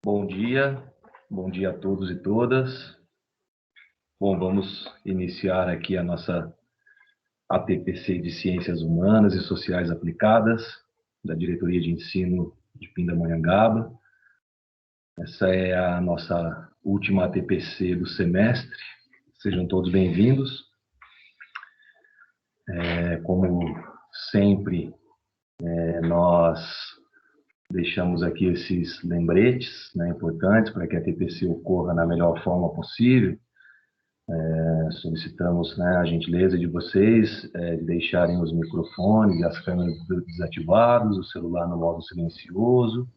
Bom dia a todos e todas. Bom, vamos iniciar aqui a nossa ATPC de Ciências Humanas e Sociais Aplicadas, da Diretoria de Ensino de Pindamonhangaba. Essa é a nossa última ATPC do semestre. Sejam todos bem-vindos. Como sempre, nós deixamos aqui esses lembretes, né, importantes para que a ATPC ocorra na melhor forma possível. Solicitamos, né, a gentileza de vocês de deixarem os microfones e as câmeras desativados, o celular no modo silencioso.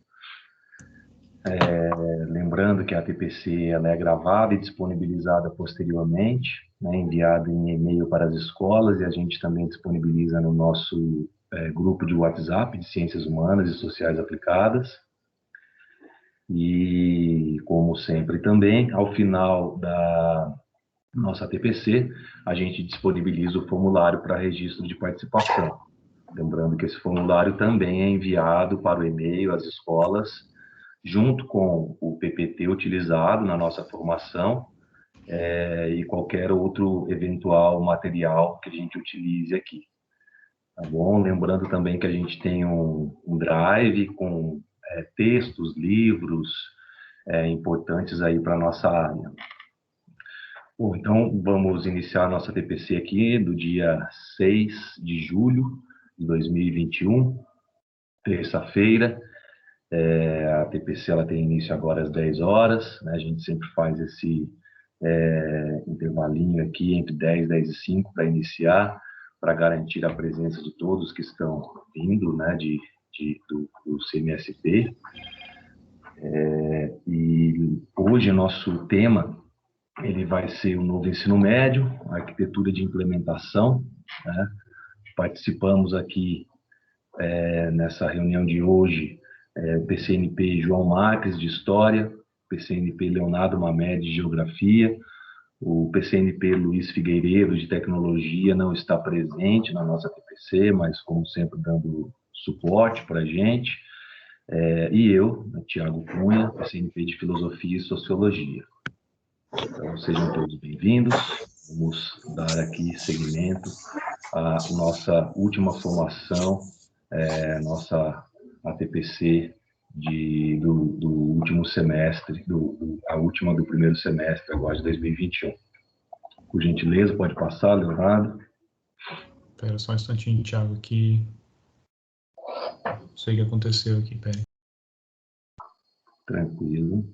Lembrando que a ATPC ela é gravada e disponibilizada posteriormente, né, enviada em e-mail para as escolas, e a gente também disponibiliza no nosso grupo de WhatsApp de Ciências Humanas e Sociais Aplicadas. E, como sempre também, ao final da nossa ATPC, a gente disponibiliza o formulário para registro de participação. Lembrando que esse formulário também é enviado para o e-mail às escolas, junto com o PPT utilizado na nossa formação e qualquer outro eventual material que a gente utilize aqui. Tá bom? Lembrando também que a gente tem um drive com textos, livros importantes aí para a nossa área. Bom, então vamos iniciar a nossa TPC aqui do dia 6 de julho de 2021, terça-feira. A TPC ela tem início agora às 10 horas, né? A gente sempre faz esse intervalinho aqui entre 10 e 5 para iniciar, para garantir a presença de todos que estão vindo, né, do CMSP. E hoje nosso tema ele vai ser o novo ensino médio, a arquitetura de implementação, né? Participamos aqui nessa reunião de hoje, PCNP João Marques, de História, PCNP Leonardo Mamed, de Geografia, o PCNP Luiz Figueiredo, de Tecnologia, não está presente na nossa TPC, mas, como sempre, dando suporte para a gente, e eu, Tiago Cunha, PCNP de Filosofia e Sociologia. Então, sejam todos bem-vindos. Vamos dar aqui seguimento à nossa última formação, nossa ATPC do último semestre, a última do primeiro semestre, agora de 2021. Por gentileza, pode passar, Leonardo. Espera só um instantinho, Thiago, que não sei o que aconteceu aqui, pera. Tranquilo.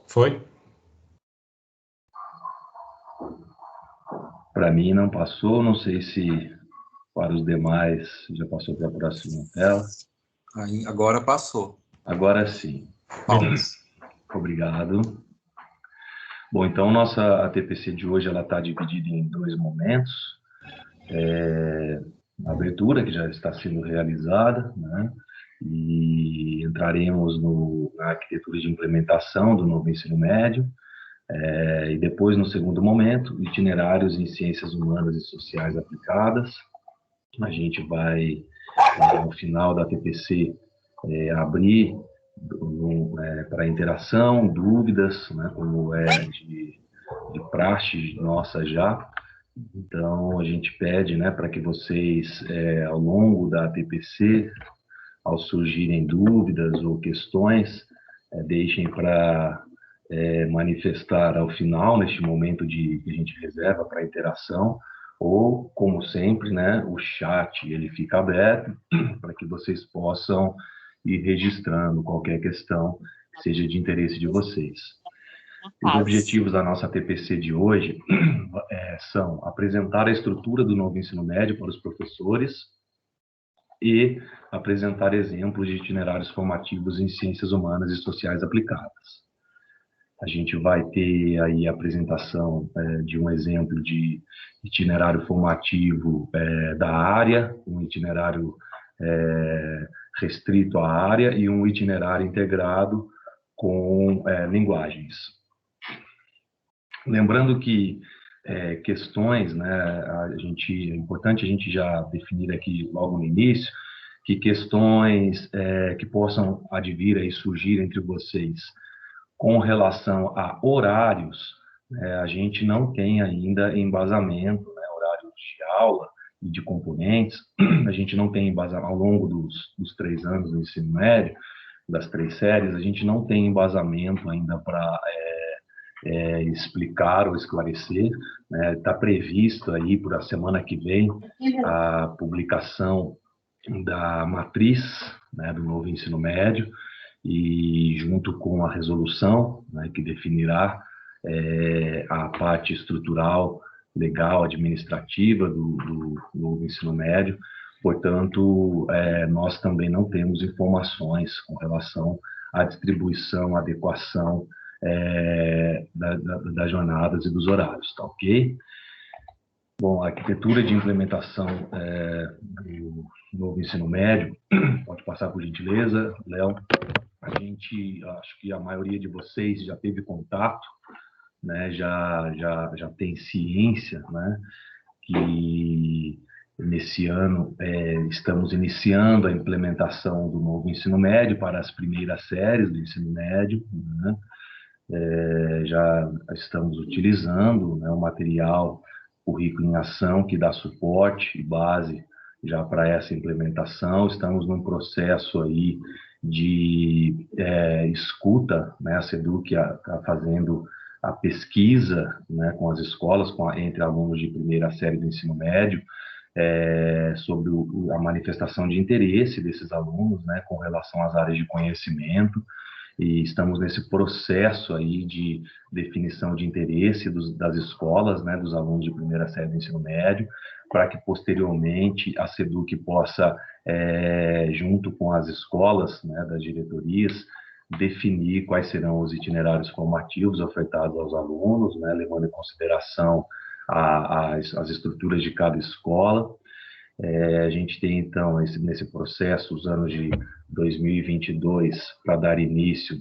Foi? Para mim não passou, não sei se para os demais já passou para a próxima tela. Aí, agora passou. Agora sim. Beleza. Obrigado. Bom, então nossa ATPC de hoje ela está dividida em dois momentos. A abertura, que já está sendo realizada, né? E entraremos na arquitetura de implementação do novo ensino médio, e depois, no segundo momento, itinerários em ciências humanas e sociais aplicadas. A gente vai, no final da TPC, abrir para interação, dúvidas, né, como é de praxe nossa já. Então, a gente pede, né, para que vocês, ao longo da TPC, ao surgirem dúvidas ou questões, deixem para manifestar ao final, neste momento que a gente reserva para interação, ou, como sempre, né, o chat ele fica aberto para que vocês possam ir registrando qualquer questão que seja de interesse de vocês. Os objetivos da nossa TPC de hoje são apresentar a estrutura do novo ensino médio para os professores e apresentar exemplos de itinerários formativos em ciências humanas e sociais aplicadas. A gente vai ter aí a apresentação de um exemplo de itinerário formativo da área, um itinerário restrito à área e um itinerário integrado com linguagens. Lembrando que questões, né, é importante a gente já definir aqui logo no início, que questões que possam advir e surgir entre vocês com relação a horários, a gente não tem ainda embasamento, né, horário de aula e de componentes, a gente não tem embasamento ao longo dos 3 anos do ensino médio, das 3 séries, a gente não tem embasamento ainda para explicar ou esclarecer. Está previsto aí para a semana que vem a publicação da matriz, né, do novo ensino médio, e junto com a resolução, né, que definirá a parte estrutural, legal, administrativa do novo ensino médio. Portanto, nós também não temos informações com relação à distribuição, adequação das jornadas e dos horários, tá ok? Bom, a arquitetura de implementação do novo ensino médio, pode passar por gentileza, Léo. A gente, acho que a maioria de vocês já teve contato, né, já tem ciência, né, que nesse ano estamos iniciando a implementação do novo ensino médio para as primeiras séries do ensino médio, né, já estamos utilizando, né, o material Currículo em Ação, que dá suporte e base já para essa implementação. Estamos num processo aí de escuta, né, a SEDUC está fazendo a pesquisa, né, com as escolas, entre alunos de primeira série do ensino médio, sobre a manifestação de interesse desses alunos, né, com relação às áreas de conhecimento, e estamos nesse processo aí de definição de interesse das escolas, né, dos alunos de primeira série do ensino médio, para que posteriormente a SEDUC possa, junto com as escolas, né, das diretorias, definir quais serão os itinerários formativos ofertados aos alunos, né, levando em consideração as estruturas de cada escola. A gente tem, então, nesse processo, os anos de 2022, para dar início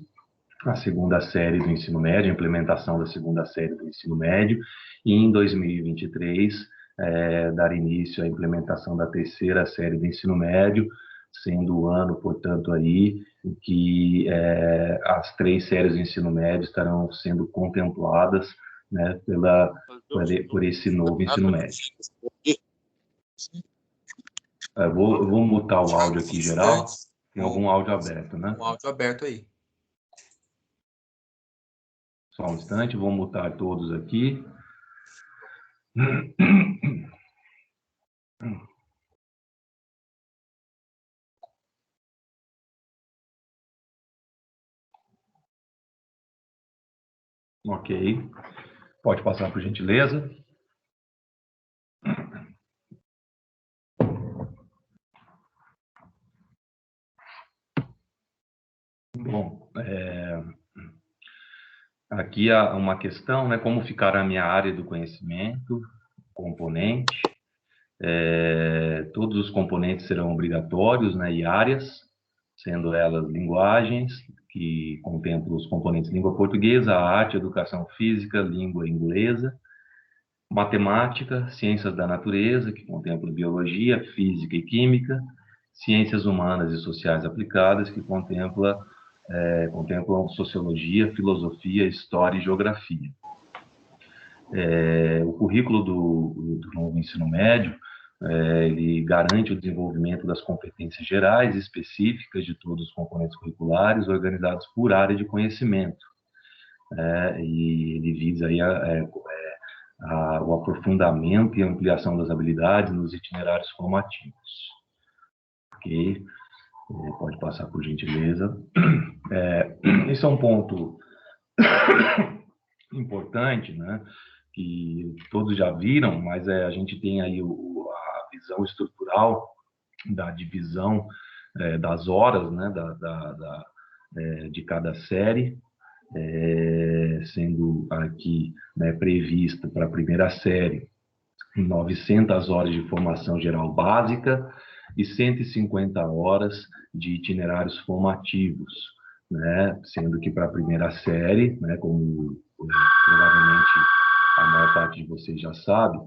à segunda série do ensino médio, a implementação da segunda série do ensino médio, e em 2023, dar início à implementação da terceira série do ensino médio, sendo o ano, portanto, aí, em que as 3 séries do ensino médio estarão sendo contempladas, né, por esse novo ensino médio. Eu vou mutar o áudio aqui geral. Tem algum áudio aberto, né? Um áudio aberto aí. Só um instante, vou mutar todos aqui. Ok. Pode passar, por gentileza. Bom, aqui há uma questão, né? Como ficará a minha área do conhecimento, componente. Todos os componentes serão obrigatórios, né? E áreas, sendo elas linguagens, que contemplam os componentes língua portuguesa, arte, educação física, língua inglesa, matemática, ciências da natureza, que contemplam biologia, física e química, ciências humanas e sociais aplicadas, que contemplam sociologia, filosofia, história e geografia. O currículo do novo ensino médio, ele garante o desenvolvimento das competências gerais e específicas de todos os componentes curriculares, organizados por área de conhecimento. E ele visa aí o aprofundamento e ampliação das habilidades nos itinerários formativos. Ok? Pode passar, por gentileza. Esse é um ponto importante, né, que todos já viram, mas a gente tem aí a visão estrutural da divisão das horas, né, de cada série, sendo aqui, né, prevista para a primeira série 900 horas de formação geral básica e 150 horas de itinerários formativos, né? Sendo que para a primeira série, né, como provavelmente a maior parte de vocês já sabe,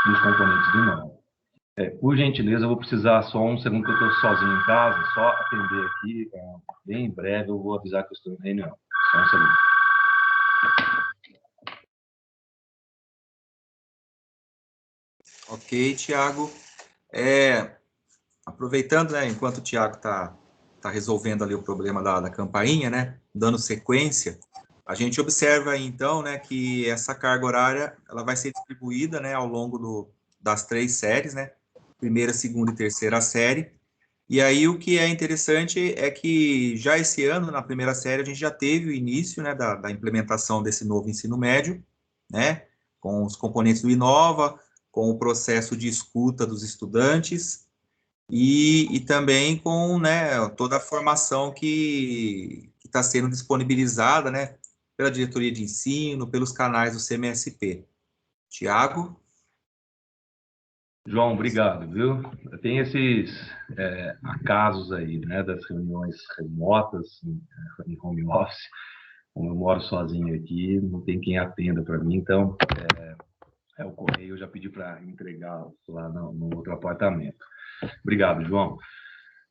dos componentes do 9. Por gentileza, eu vou precisar só um segundo que eu estou sozinho em casa, só atender aqui. Bem em breve eu vou avisar que eu estou em reunião. Só um segundo. Ok, Tiago. Aproveitando, né, enquanto o Tiago tá resolvendo ali o problema da campainha, né, dando sequência, a gente observa aí, então, né, que essa carga horária ela vai ser distribuída, né, ao longo das 3 séries, né, primeira, segunda e terceira série. E aí o que é interessante é que já esse ano, na primeira série, a gente já teve o início, né, da implementação desse novo ensino médio, né, com os componentes do Inova, com o processo de escuta dos estudantes e também com, né, toda a formação que está sendo disponibilizada, né, pela diretoria de ensino, pelos canais do CMSP. Tiago? João, obrigado, viu? Tem esses acasos aí, né, das reuniões remotas, em home office. Como eu moro sozinho aqui, não tem quem atenda para mim, então o correio eu já pedi para entregar lá no outro apartamento. Obrigado, João.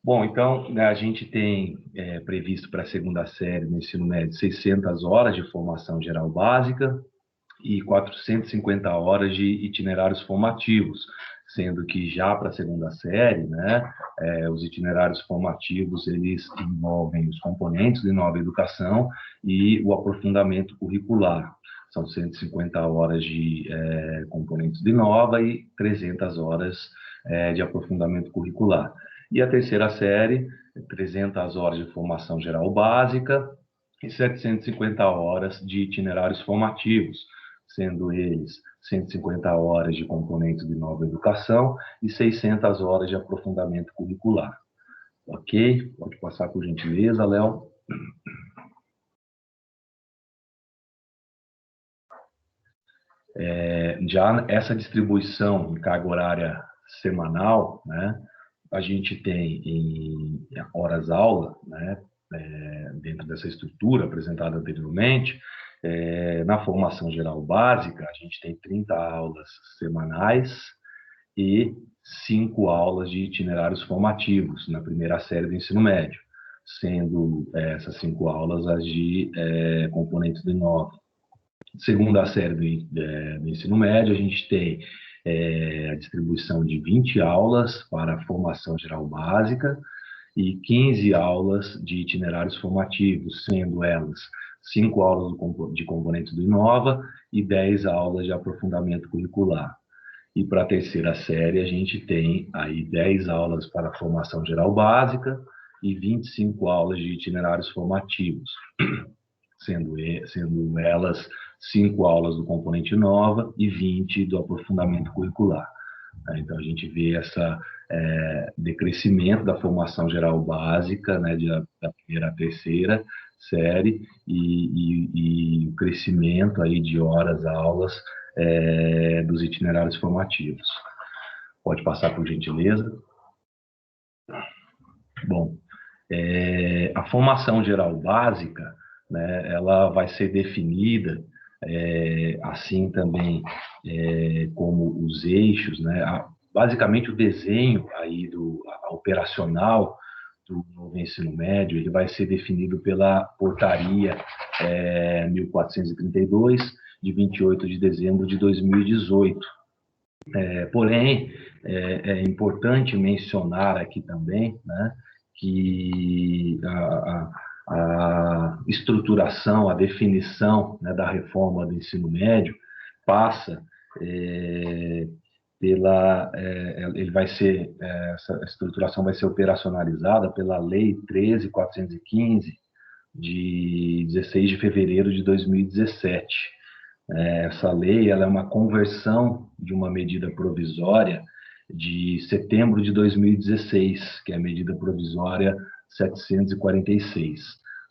Bom, então, né, a gente tem previsto para a segunda série no ensino médio 600 horas de formação geral básica e 450 horas de itinerários formativos, sendo que já para a segunda série, né, os itinerários formativos, eles envolvem os componentes de nova educação e o aprofundamento curricular. São 150 horas de componentes de nova e 300 horas de aprofundamento curricular. E a terceira série, 300 horas de formação geral básica e 750 horas de itinerários formativos, sendo eles 150 horas de componentes de nova educação e 600 horas de aprofundamento curricular. Ok? Pode passar por gentileza, Léo. Já essa distribuição de carga horária semanal, né, a gente tem em horas-aula, né, dentro dessa estrutura apresentada anteriormente. Na formação geral básica, a gente tem 30 aulas semanais e 5 aulas de itinerários formativos na primeira série do ensino médio, sendo essas 5 aulas as de componentes de nova. Segunda série do ensino médio, a gente tem a distribuição de 20 aulas para a formação geral básica e 15 aulas de itinerários formativos, sendo elas 5 aulas de componentes do Inova e 10 aulas de aprofundamento curricular. E para a terceira série, a gente tem aí 10 aulas para a formação geral básica e 25 aulas de itinerários formativos, sendo elas 5 aulas do componente nova e 20 do aprofundamento curricular. Então, a gente vê essa decrescimento da formação geral básica, né, da primeira à terceira série, e o crescimento aí de horas-aulas dos itinerários formativos. Pode passar, por gentileza. Bom, a formação geral básica, né, ela vai ser definida assim também como os eixos, né, basicamente o desenho aí operacional do novo ensino médio, ele vai ser definido pela portaria 1432, de 28 de dezembro de 2018. Porém, é importante mencionar aqui também, né, que a estruturação, a definição, né, da reforma do ensino médio passa ele vai ser, essa estruturação vai ser operacionalizada pela Lei 13.415, de 16 de fevereiro de 2017. Essa lei ela é uma conversão de uma medida provisória de setembro de 2016, que é a medida provisória 746.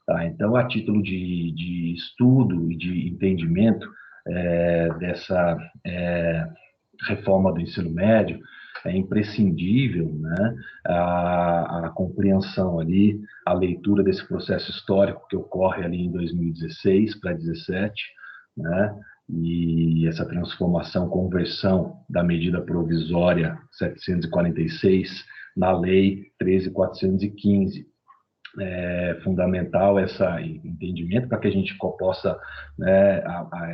Tá? Então, a título de estudo e de entendimento dessa reforma do ensino médio, é imprescindível, né, a compreensão ali, a leitura desse processo histórico que ocorre ali em 2016 para 2017, né, e essa transformação, conversão da medida provisória 746 na lei 13.415. É fundamental esse entendimento para que a gente possa, né,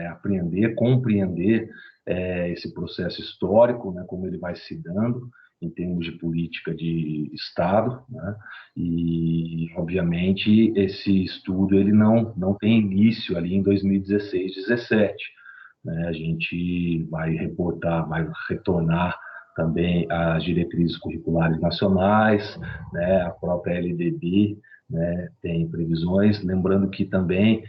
aprender, compreender esse processo histórico, né, como ele vai se dando em termos de política de Estado, né, e, obviamente, esse estudo ele não tem início ali em 2016, 17, né, a gente vai reportar, vai retornar também as diretrizes curriculares nacionais, né, a própria LDB, né, tem previsões, lembrando que também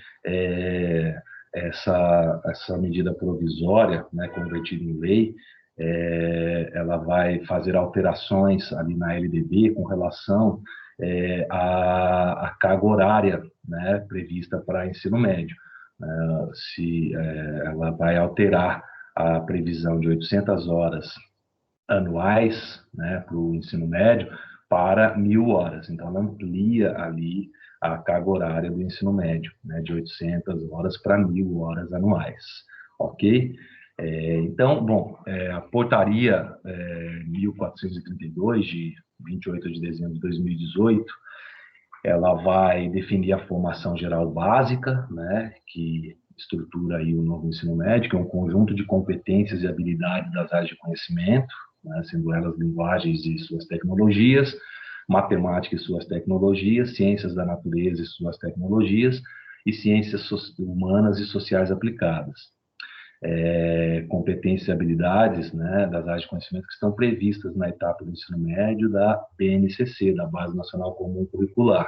essa medida provisória, né, convertida em lei, ela vai fazer alterações ali na LDB com relação à carga horária, né, prevista para ensino médio. Ela vai alterar a previsão de 800 horas anuais, né, para o ensino médio para 1.000 horas. Então, ela amplia ali a carga horária do ensino médio, né, de 800 horas para 1.000 horas anuais, ok? Então, bom, a portaria 1432, de 28 de dezembro de 2018, ela vai definir a formação geral básica, né, que estrutura aí o novo ensino médio, que é um conjunto de competências e habilidades das áreas de conhecimento, né, sendo elas linguagens e suas tecnologias, matemática e suas tecnologias, ciências da natureza e suas tecnologias, e ciências humanas e sociais aplicadas. Competências e habilidades, né, das áreas de conhecimento que estão previstas na etapa do ensino médio da BNCC, da Base Nacional Comum Curricular,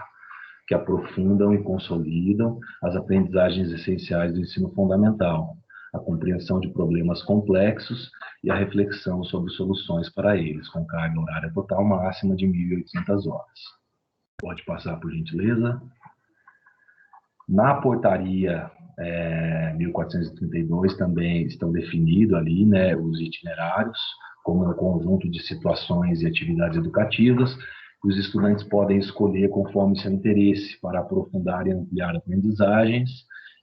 que aprofundam e consolidam as aprendizagens essenciais do ensino fundamental, a compreensão de problemas complexos e a reflexão sobre soluções para eles, com carga horária total máxima de 1.800 horas. Pode passar, por gentileza. Na portaria 1432 também estão definidos ali, né, os itinerários, como um conjunto de situações e atividades educativas, que os estudantes podem escolher conforme seu interesse para aprofundar e ampliar aprendizagens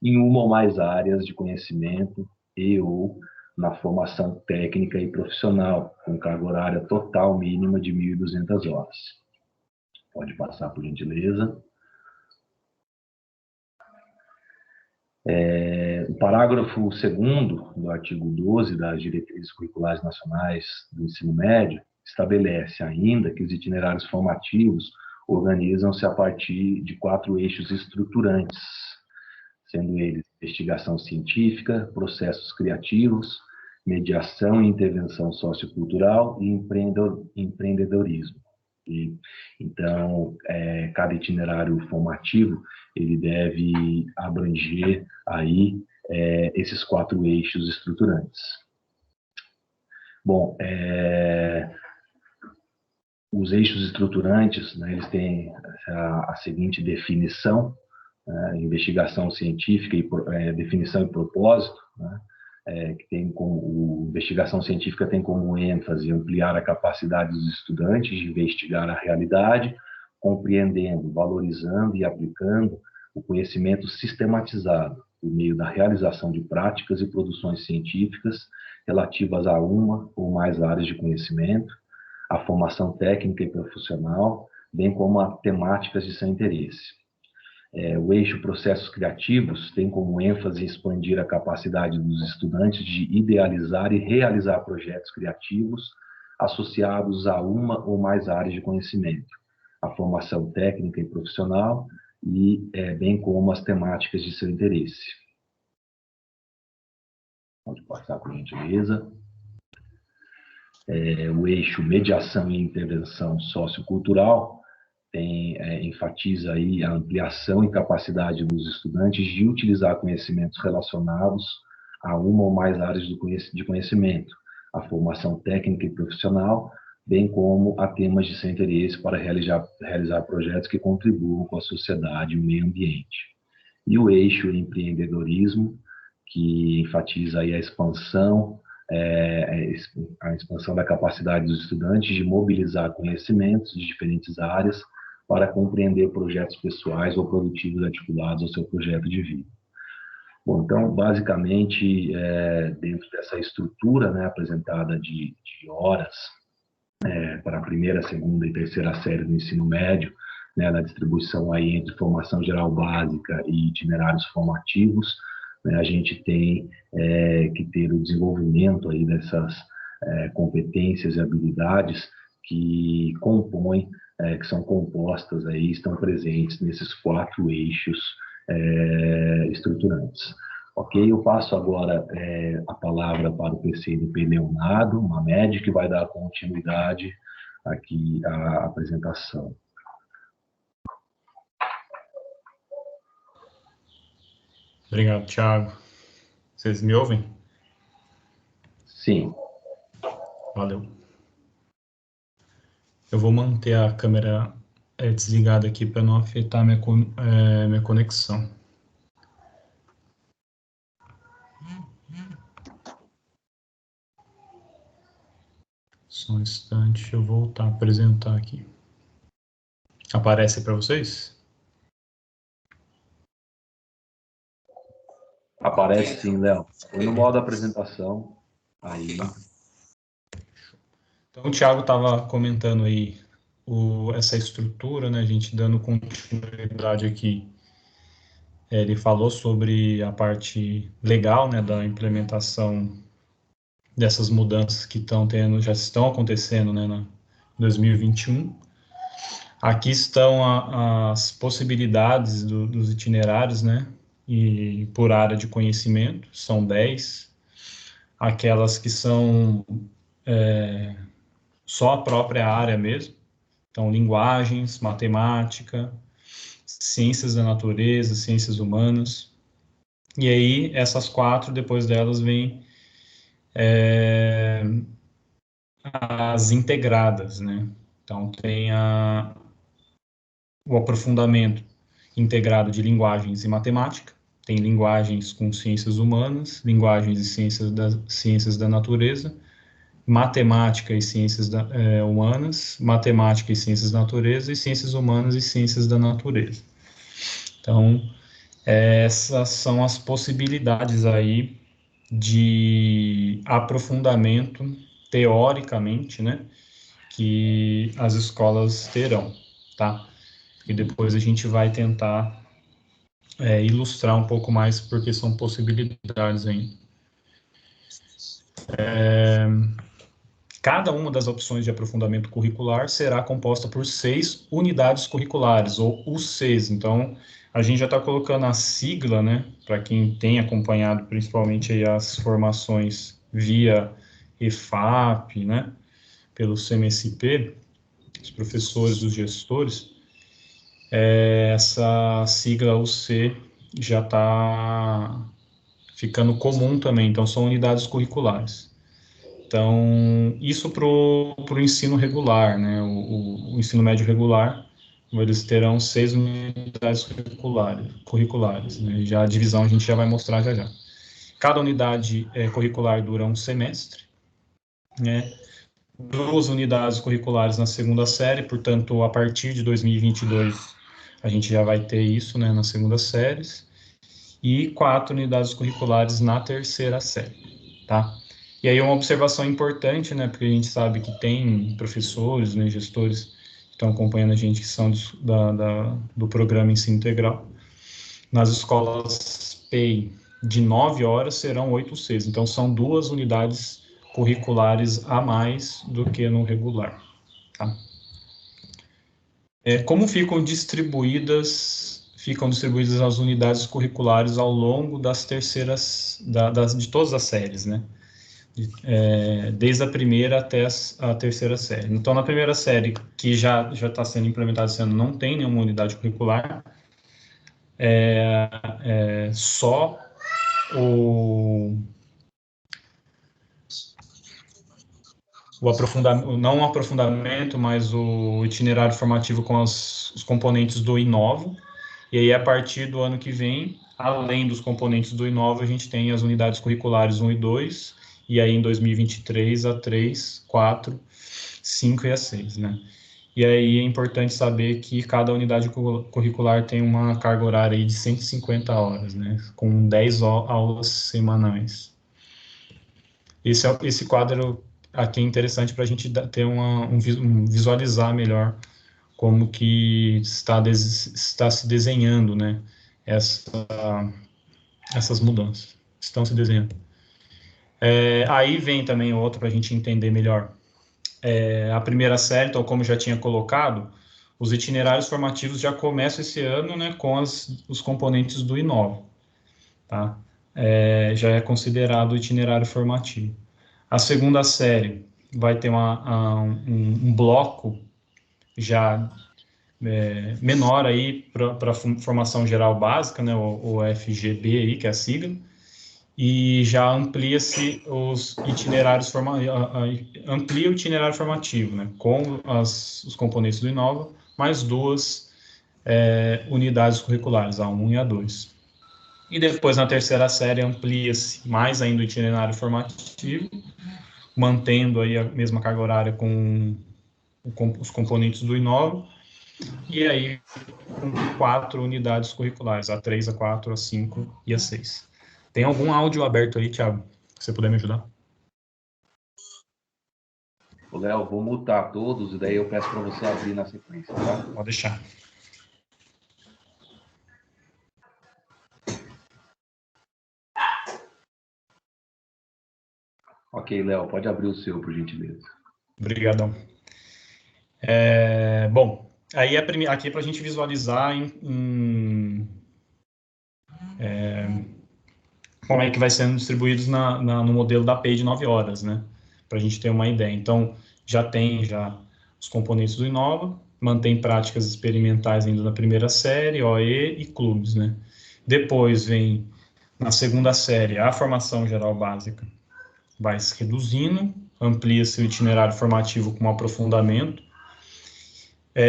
em uma ou mais áreas de conhecimento e ou na formação técnica e profissional, com carga horária total mínima de 1.200 horas. Pode passar, por gentileza. O parágrafo 2º do artigo 12 das Diretrizes Curriculares Nacionais do Ensino Médio estabelece ainda que os itinerários formativos organizam-se a partir de 4 eixos estruturantes, sendo eles investigação científica, processos criativos, mediação e intervenção sociocultural e empreendedorismo. Então, cada itinerário formativo ele deve abranger aí esses 4 eixos estruturantes. Bom, os eixos estruturantes, né, eles têm a seguinte definição: investigação científica e definição e propósito, né, que tem como investigação científica tem como ênfase ampliar a capacidade dos estudantes de investigar a realidade, compreendendo, valorizando e aplicando o conhecimento sistematizado por meio da realização de práticas e produções científicas relativas a uma ou mais áreas de conhecimento, a formação técnica e profissional, bem como a temáticas de seu interesse. O eixo processos criativos tem como ênfase expandir a capacidade dos estudantes de idealizar e realizar projetos criativos associados a uma ou mais áreas de conhecimento, a formação técnica e profissional e bem como as temáticas de seu interesse. Pode passar, por gentileza. O eixo mediação e intervenção sociocultural enfatiza aí a ampliação e capacidade dos estudantes de utilizar conhecimentos relacionados a uma ou mais áreas de conhecimento, a formação técnica e profissional, bem como a temas de seu interesse para realizar projetos que contribuam com a sociedade e o meio ambiente. E o eixo empreendedorismo, que enfatiza aí a expansão da capacidade dos estudantes de mobilizar conhecimentos de diferentes áreas para compreender projetos pessoais ou produtivos articulados ao seu projeto de vida. Bom, então, basicamente, dentro dessa estrutura, né, apresentada de horas para a primeira, segunda e terceira série do ensino médio, né, na distribuição aí entre formação geral básica e itinerários formativos, né, a gente tem que ter o desenvolvimento aí dessas competências e habilidades que compõem, que são compostas aí, estão presentes nesses 4 eixos estruturantes. Ok, eu passo agora a palavra para o PCNP Leonardo Mamed, que vai dar continuidade aqui à apresentação. Obrigado, Thiago. Vocês me ouvem? Sim. Valeu. Eu vou manter a câmera desligada aqui para não afetar minha conexão. Só um instante, deixa eu voltar a apresentar aqui. Aparece para vocês? Aparece sim, Léo. Foi no modo apresentação. Aí. Então, o Thiago estava comentando aí essa estrutura, né? A gente dando continuidade aqui. Ele falou sobre a parte legal, né, da implementação dessas mudanças que já estão acontecendo, né, em 2021. Aqui estão as possibilidades dos itinerários, né, e por área de conhecimento, são 10. Aquelas que são só a própria área mesmo, então linguagens, matemática, ciências da natureza, ciências humanas. E aí, essas 4, depois delas vem as integradas, né? Então, tem o aprofundamento integrado de linguagens e matemática, tem linguagens com ciências humanas, linguagens e ciências da natureza, matemática e ciências humanas, matemática e ciências da natureza, e ciências humanas e ciências da natureza. Então, essas são as possibilidades aí de aprofundamento, teoricamente, né, que as escolas terão, tá? E depois a gente vai tentar ilustrar um pouco mais, porque são possibilidades ainda. Cada uma das opções de aprofundamento curricular será composta por 6 unidades curriculares, ou UCs. Então, a gente já está colocando a sigla, né, para quem tem acompanhado principalmente aí as formações via EFAP, né, pelo CMSP, os professores, os gestores, essa sigla UC já está ficando comum também, então são unidades curriculares. Então, isso para o ensino regular, né? O ensino médio regular, eles terão 6 unidades curriculares, né? Já a divisão a gente já vai mostrar já. Cada unidade curricular dura um semestre, né? 2 unidades curriculares na segunda série, portanto, a partir de 2022, a gente já vai ter isso, né, nas segundas séries, e 4 unidades curriculares na terceira série, tá? E aí uma observação importante, né, porque a gente sabe que tem professores, né, gestores que estão acompanhando a gente que são do programa Ensino Integral. Nas escolas PEI, de 9 horas serão 8 Cs, então são 2 unidades curriculares a mais do que no regular, tá? Como ficam distribuídas as unidades curriculares ao longo das terceiras, de todas as séries, né? Desde a primeira até a terceira série. Então, na primeira série, que já está sendo implementada esse ano, não tem nenhuma unidade curricular, só o aprofundamento, não o aprofundamento, mas o itinerário formativo com os componentes do Inova. E aí, a partir do ano que vem, além dos componentes do Inova, a gente tem as unidades curriculares 1 e 2, e aí em 2023 a 3, 4, 5 e a 6, né? E e aí é importante saber que cada unidade curricular tem uma carga horária aí de 150 horas, né, com 10 aulas semanais. Esse quadro aqui é interessante para a gente ter visualizar melhor como que está se desenhando, né, essas mudanças. Estão se desenhando. Aí vem também outro para a gente entender melhor. A primeira série, então, como já tinha colocado, os itinerários formativos já começam esse ano, né, com os componentes do Inova, tá? Já é considerado itinerário formativo. A segunda série vai ter um bloco já menor aí para formação geral básica, né, o FGB aí, que é a sigla, e já amplia-se os itinerários amplia o itinerário formativo, né, com os componentes do Inova, mais duas unidades curriculares, a 1 e a 2. E depois, na terceira série, amplia-se mais ainda o itinerário formativo, mantendo aí a mesma carga horária com os componentes do Inova, e aí com 4 unidades curriculares, a 3, a 4, a 5 e a 6. Tem algum áudio aberto aí, Thiago? Se você puder me ajudar. Léo, vou mutar todos e daí eu peço para você abrir na sequência, tá? Pode deixar. Ok, Léo, pode abrir o seu, por gentileza. Obrigadão. Bom, aí aqui é para a gente visualizar como é que vai sendo distribuídos no modelo da API de 9 horas, né? Para a gente ter uma ideia. Então, já tem os componentes do Inova, mantém práticas experimentais ainda na primeira série, OE e clubes, né? Depois vem, na segunda série, a formação geral básica vai se reduzindo, amplia-se o itinerário formativo com aprofundamento.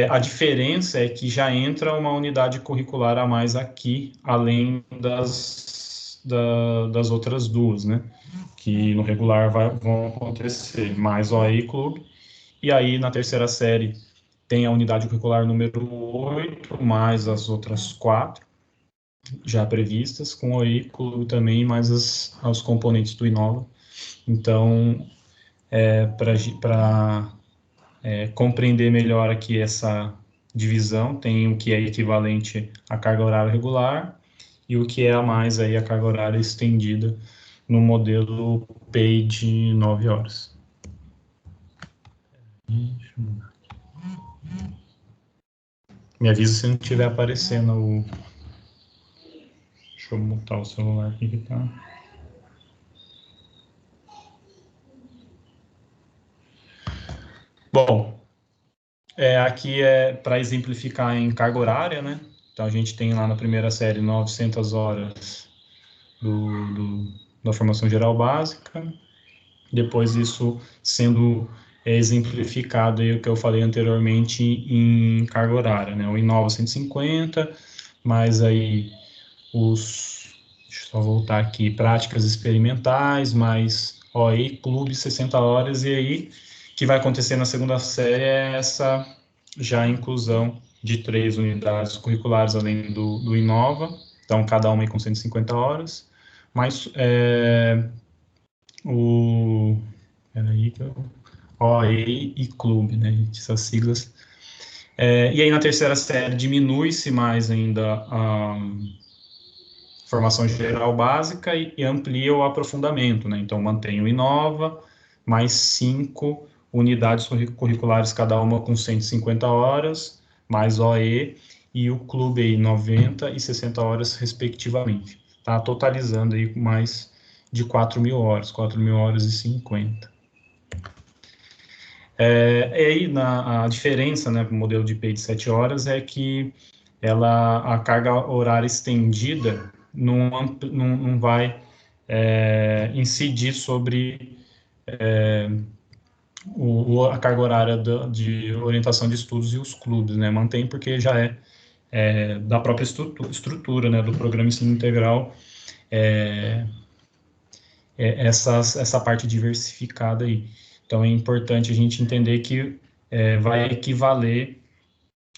A diferença é que já entra uma unidade curricular a mais aqui, além das outras duas, né? Que no regular vão acontecer, mais OE e clube. E aí, na terceira série, tem a unidade curricular número 8, mais as outras 4, já previstas, com OE e clube também, mais os componentes do Inova. Então, para compreender melhor aqui essa divisão, tem o que é equivalente à carga horária regular e o que é a mais aí a carga horária estendida no modelo PEI de 9 horas. Me avisa se não estiver aparecendo o... Deixa eu mutar o celular aqui que tá... Bom, aqui é para exemplificar em carga horária, né? Então, a gente tem lá na primeira série 900 horas da formação geral básica. Depois, isso sendo exemplificado aí, o que eu falei anteriormente, em carga horária, né? O Inova 150, mais aí deixa eu só voltar aqui, práticas experimentais, mais OE, clube, 60 horas, e aí, o que vai acontecer na segunda série é essa já inclusão de 3 unidades curriculares além do Inova, então cada uma aí com 150 horas, mas OE e clube, né, essas siglas. E aí na terceira série diminui-se mais ainda a formação geral básica e amplia o aprofundamento, né, então mantém o Inova, mais 5 unidades curriculares, cada uma com 150 horas, mais OE, e o clube aí 90 e 60 horas, respectivamente. Tá totalizando aí mais de 4.000 horas, 4.000 horas e 50. E aí a diferença, né, para o modelo de PEI de 7 horas é que a carga horária estendida não vai incidir sobre a carga horária de orientação de estudos e os clubes, né? Mantém porque já é da própria estrutura, né, do programa ensino integral, essa parte diversificada aí. Então, é importante a gente entender que vai equivaler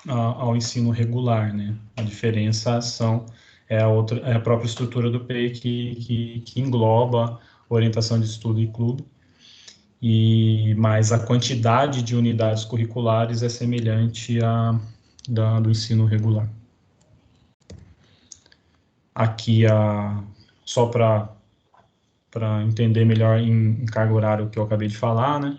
ao ensino regular, né? A diferença é a própria estrutura do PEI que engloba orientação de estudo e clube, mas a quantidade de unidades curriculares é semelhante do ensino regular. Aqui, só para entender melhor em carga horária o que eu acabei de falar, né?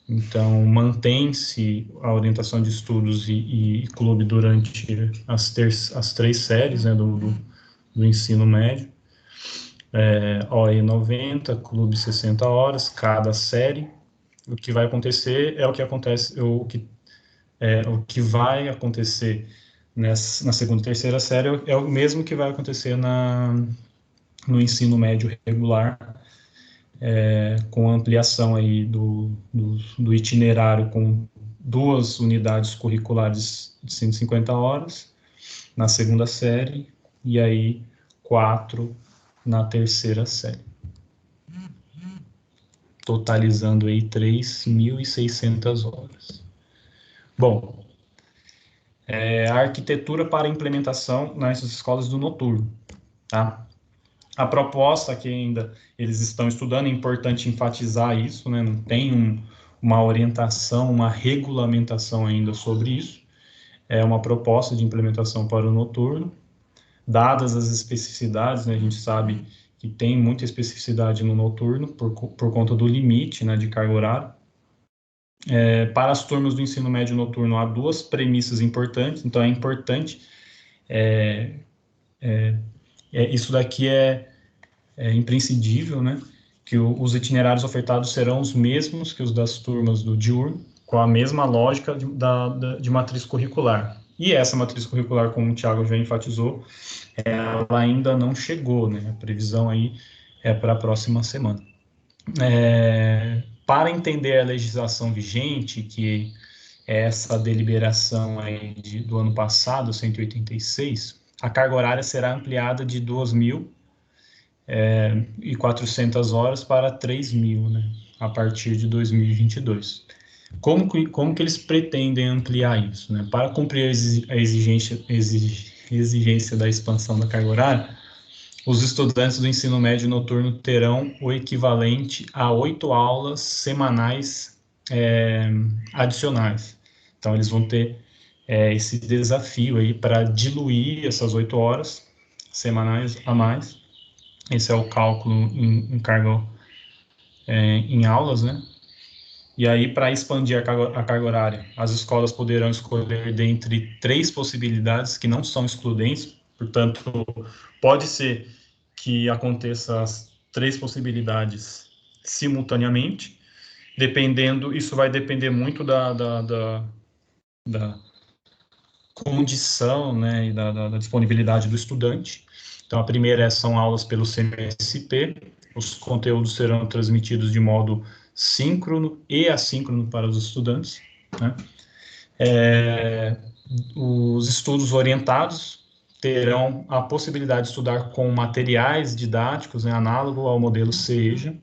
Então, mantém-se a orientação de estudos e clube durante as 3 séries, né, do ensino médio. OE 90, clube 60 horas, cada série. O que vai acontecer é o que acontece, o que vai acontecer na segunda e terceira série é o mesmo que vai acontecer no ensino médio regular, com ampliação aí do itinerário com 2 unidades curriculares de 150 horas na segunda série e aí 4 na terceira série, totalizando aí 3.600 horas. Bom, a arquitetura para implementação nas escolas do noturno, tá? A proposta que ainda eles estão estudando, é importante enfatizar isso, né? Não tem uma orientação, uma regulamentação ainda sobre isso. É uma proposta de implementação para o noturno, dadas as especificidades, né? A gente sabe que tem muita especificidade no noturno por conta do limite, né, de carga horária. Para as turmas do ensino médio noturno, há 2 premissas importantes, então é importante, isso daqui é imprescindível, né, que os itinerários ofertados serão os mesmos que os das turmas do diurno, com a mesma lógica de matriz curricular. E essa matriz curricular, como o Thiago já enfatizou, ela ainda não chegou, né, a previsão aí é para a próxima semana. Para entender a legislação vigente, que é essa deliberação aí do ano passado, 186, a carga horária será ampliada de 2.400 horas para 3.000, né, a partir de 2022. Como que eles pretendem ampliar isso, né? Para cumprir a exigência da expansão da carga horária, os estudantes do ensino médio noturno terão o equivalente a 8 aulas semanais adicionais. Então, eles vão ter esse desafio aí para diluir essas 8 horas semanais a mais. Esse é o cálculo em carga, em aulas, né? E aí, para expandir a carga horária, as escolas poderão escolher dentre 3 possibilidades que não são excludentes, portanto, pode ser que aconteça as 3 possibilidades simultaneamente, isso vai depender muito da condição, né, e da disponibilidade do estudante. Então, a primeira são aulas pelo CMSP, os conteúdos serão transmitidos de modo síncrono e assíncrono para os estudantes, né? Os estudos orientados terão a possibilidade de estudar com materiais didáticos, né, análogo ao modelo CEJA.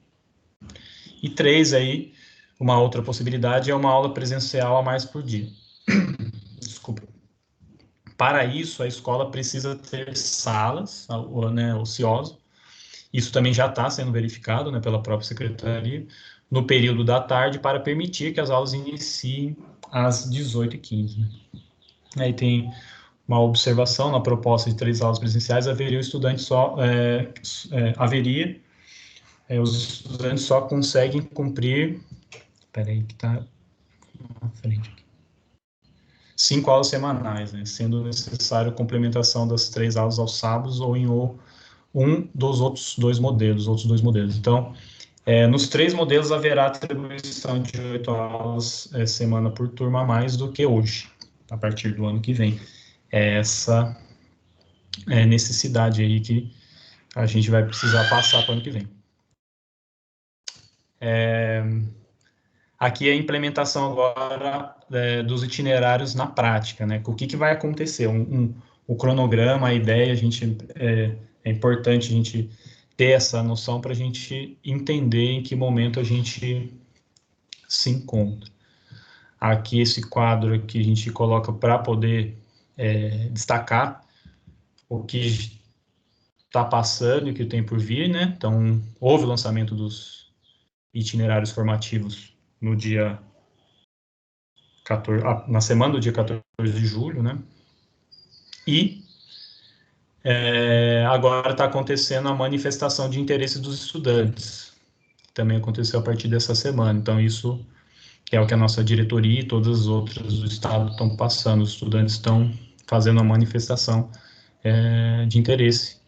E 3 aí, uma outra possibilidade é uma aula presencial a mais por dia. Desculpa. Para isso, a escola precisa ter salas, né, ociosas. Isso também já está sendo verificado, né, pela própria secretaria, no período da tarde, para permitir que as aulas iniciem às 18h15. Né? Aí tem uma observação: na proposta de 3 aulas presenciais, haveria os estudantes só conseguem cumprir, peraí que está na frente aqui, 5 aulas semanais, né, sendo necessário complementação das 3 aulas aos sábados ou em um dos outros 2 modelos, Então, nos 3 modelos haverá atribuição de 8 aulas semana por turma a mais do que hoje, a partir do ano que vem. Essa necessidade aí que a gente vai precisar passar para o ano que vem. Aqui é a implementação agora dos itinerários na prática, né? O que vai acontecer? O cronograma, a ideia, é importante a gente ter essa noção para a gente entender em que momento a gente se encontra. aqui esse quadro que a gente coloca para poder destacar o que está passando e o que tem por vir, né? Então, houve o lançamento dos itinerários formativos no dia 14, na semana do dia 14 de julho, né? E agora está acontecendo a manifestação de interesse dos estudantes. Também aconteceu a partir dessa semana. Então, isso é o que a nossa diretoria e todas as outras do Estado estão passando. Os estudantes estão fazendo a manifestação de interesse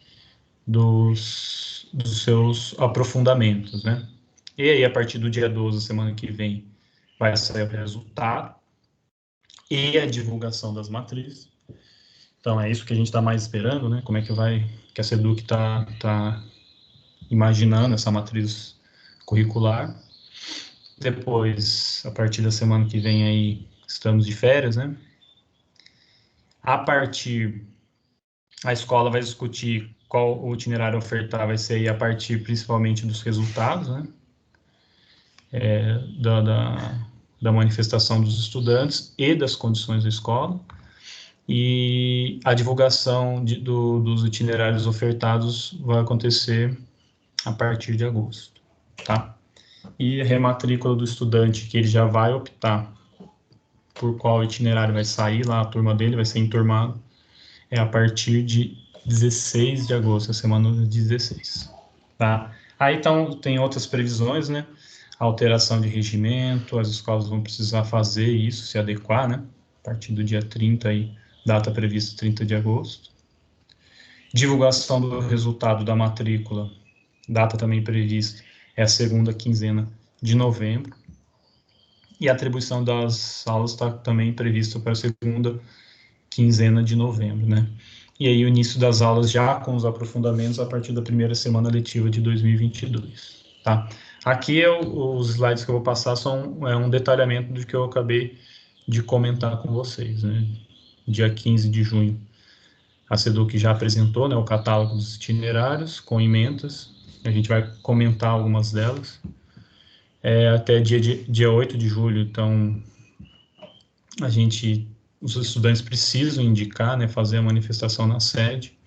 dos seus aprofundamentos, né? E aí, a partir do dia 12, semana que vem, vai sair o resultado e a divulgação das matrizes. Então, é isso que a gente está mais esperando, né? Como é que a SEDUC está imaginando essa matriz curricular. Depois, a partir da semana que vem aí, estamos de férias, né? A escola vai discutir qual o itinerário a ofertar, vai ser aí a partir principalmente dos resultados, né? Da manifestação dos estudantes e das condições da escola. E a divulgação dos itinerários ofertados vai acontecer a partir de agosto, tá? E a rematrícula do estudante, que ele já vai optar por qual itinerário vai sair lá, a turma dele vai ser enturmado, é a partir de 16 de agosto, a semana de 16, tá? Aí, então, tem outras previsões, né? Alteração de regimento, as escolas vão precisar fazer isso, se adequar, né? A partir do dia 30 aí, data prevista 30 de agosto. Divulgação do resultado da matrícula, data também prevista, é a segunda quinzena de novembro. E a atribuição das aulas está também prevista para a segunda quinzena de novembro, né? E aí o início das aulas já com os aprofundamentos a partir da primeira semana letiva de 2022, tá? Aqui os slides que eu vou passar são um detalhamento do que eu acabei de comentar com vocês, né? Dia 15 de junho, a SEDUC já apresentou, né, o catálogo dos itinerários com emendas. A gente vai comentar algumas delas. Até dia 8 de julho, então, os estudantes precisam indicar, né, fazer a manifestação na sede.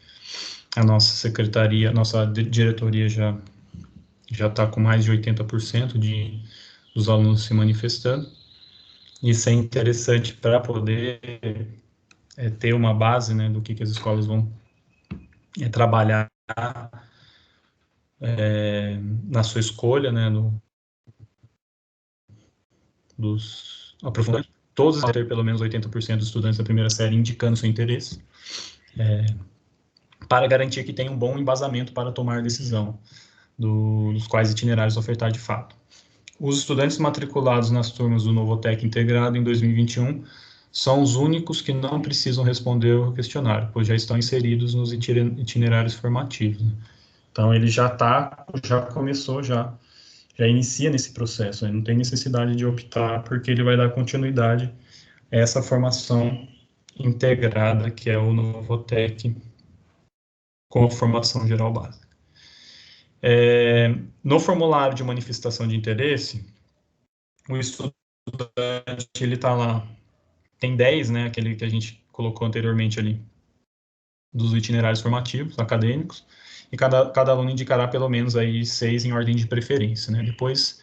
A nossa secretaria, a nossa diretoria já está com mais de 80% dos alunos se manifestando. Isso é interessante para poder ter uma base, né, do que as escolas vão trabalhar na sua escolha, né, dos aprofundamentos. Todos vão ter pelo menos 80% dos estudantes da primeira série indicando seu interesse, para garantir que tenha um bom embasamento para tomar decisão dos quais itinerários ofertar de fato. Os estudantes matriculados nas turmas do Novotec integrado em 2021 são os únicos que não precisam responder o questionário, pois já estão inseridos nos itinerários formativos, né? Então, ele já começou, já inicia nesse processo, né? Não tem necessidade de optar, porque ele vai dar continuidade a essa formação integrada, que é o Novotec, com a formação geral básica. No formulário de manifestação de interesse, o estudante, ele está lá, tem 10, né, aquele que a gente colocou anteriormente ali, dos itinerários formativos, acadêmicos, e cada aluno indicará pelo menos aí 6 em ordem de preferência, né? Depois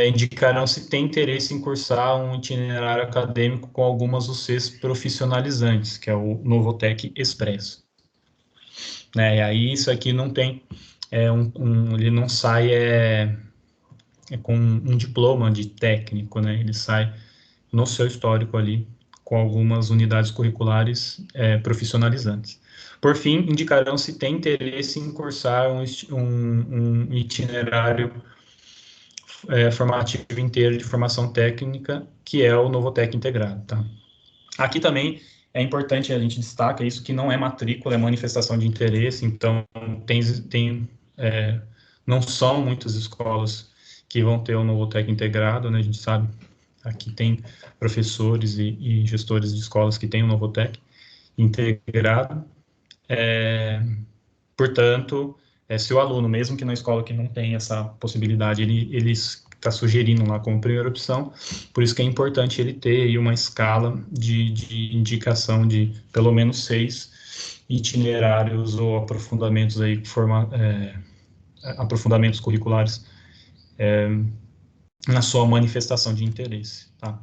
indicarão se tem interesse em cursar um itinerário acadêmico com algumas UCs profissionalizantes, que é o Novotec Expresso, né? E aí isso aqui não tem, ele não sai com um diploma de técnico, né? Ele sai no seu histórico ali, com algumas unidades curriculares profissionalizantes. Por fim, indicarão se tem interesse em cursar um itinerário formativo inteiro de formação técnica, que é o Novotec integrado, tá? Aqui também é importante, a gente destaca isso, que não é matrícula, é manifestação de interesse, então não são muitas escolas que vão ter o Novotec integrado, né? A gente sabe, aqui tem professores e gestores de escolas que têm o Novotec integrado. Portanto, se o aluno, mesmo que na escola que não tem essa possibilidade, ele está sugerindo lá como primeira opção, por isso que é importante ele ter aí uma escala de indicação de pelo menos 6 itinerários ou aprofundamentos aí, aprofundamentos curriculares na sua manifestação de interesse, tá?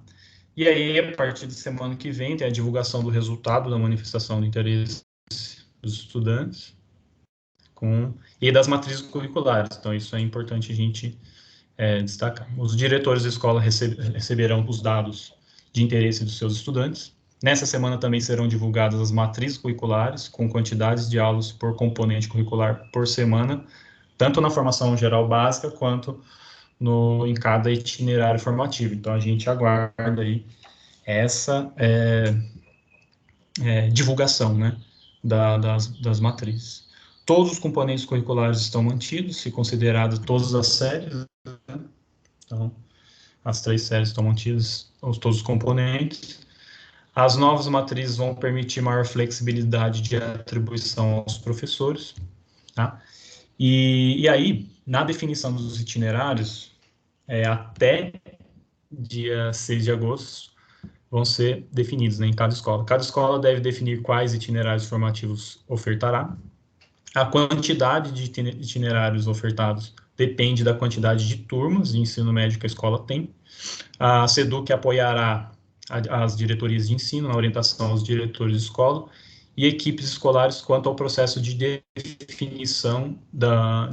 E aí, a partir da semana que vem, tem a divulgação do resultado da manifestação de interesse dos estudantes e das matrizes curriculares. Então, isso é importante a gente destacar. Os diretores da escola receberão os dados de interesse dos seus estudantes. Nessa semana também serão divulgadas as matrizes curriculares, com quantidades de aulas por componente curricular por semana, tanto na formação geral básica, quanto em cada itinerário formativo. Então, a gente aguarda aí essa divulgação, né, das matrizes. Todos os componentes curriculares estão mantidos, se consideradas todas as séries, né? Então, as 3 séries estão mantidas, todos os componentes. As novas matrizes vão permitir maior flexibilidade de atribuição aos professores, tá? E aí, na definição dos itinerários, até dia 6 de agosto, vão ser definidos, né, em cada escola. Cada escola deve definir quais itinerários formativos ofertará. A quantidade de itinerários ofertados depende da quantidade de turmas de ensino médio que a escola tem. A SEDUC apoiará as diretorias de ensino na orientação aos diretores de escola e equipes escolares quanto ao processo de definição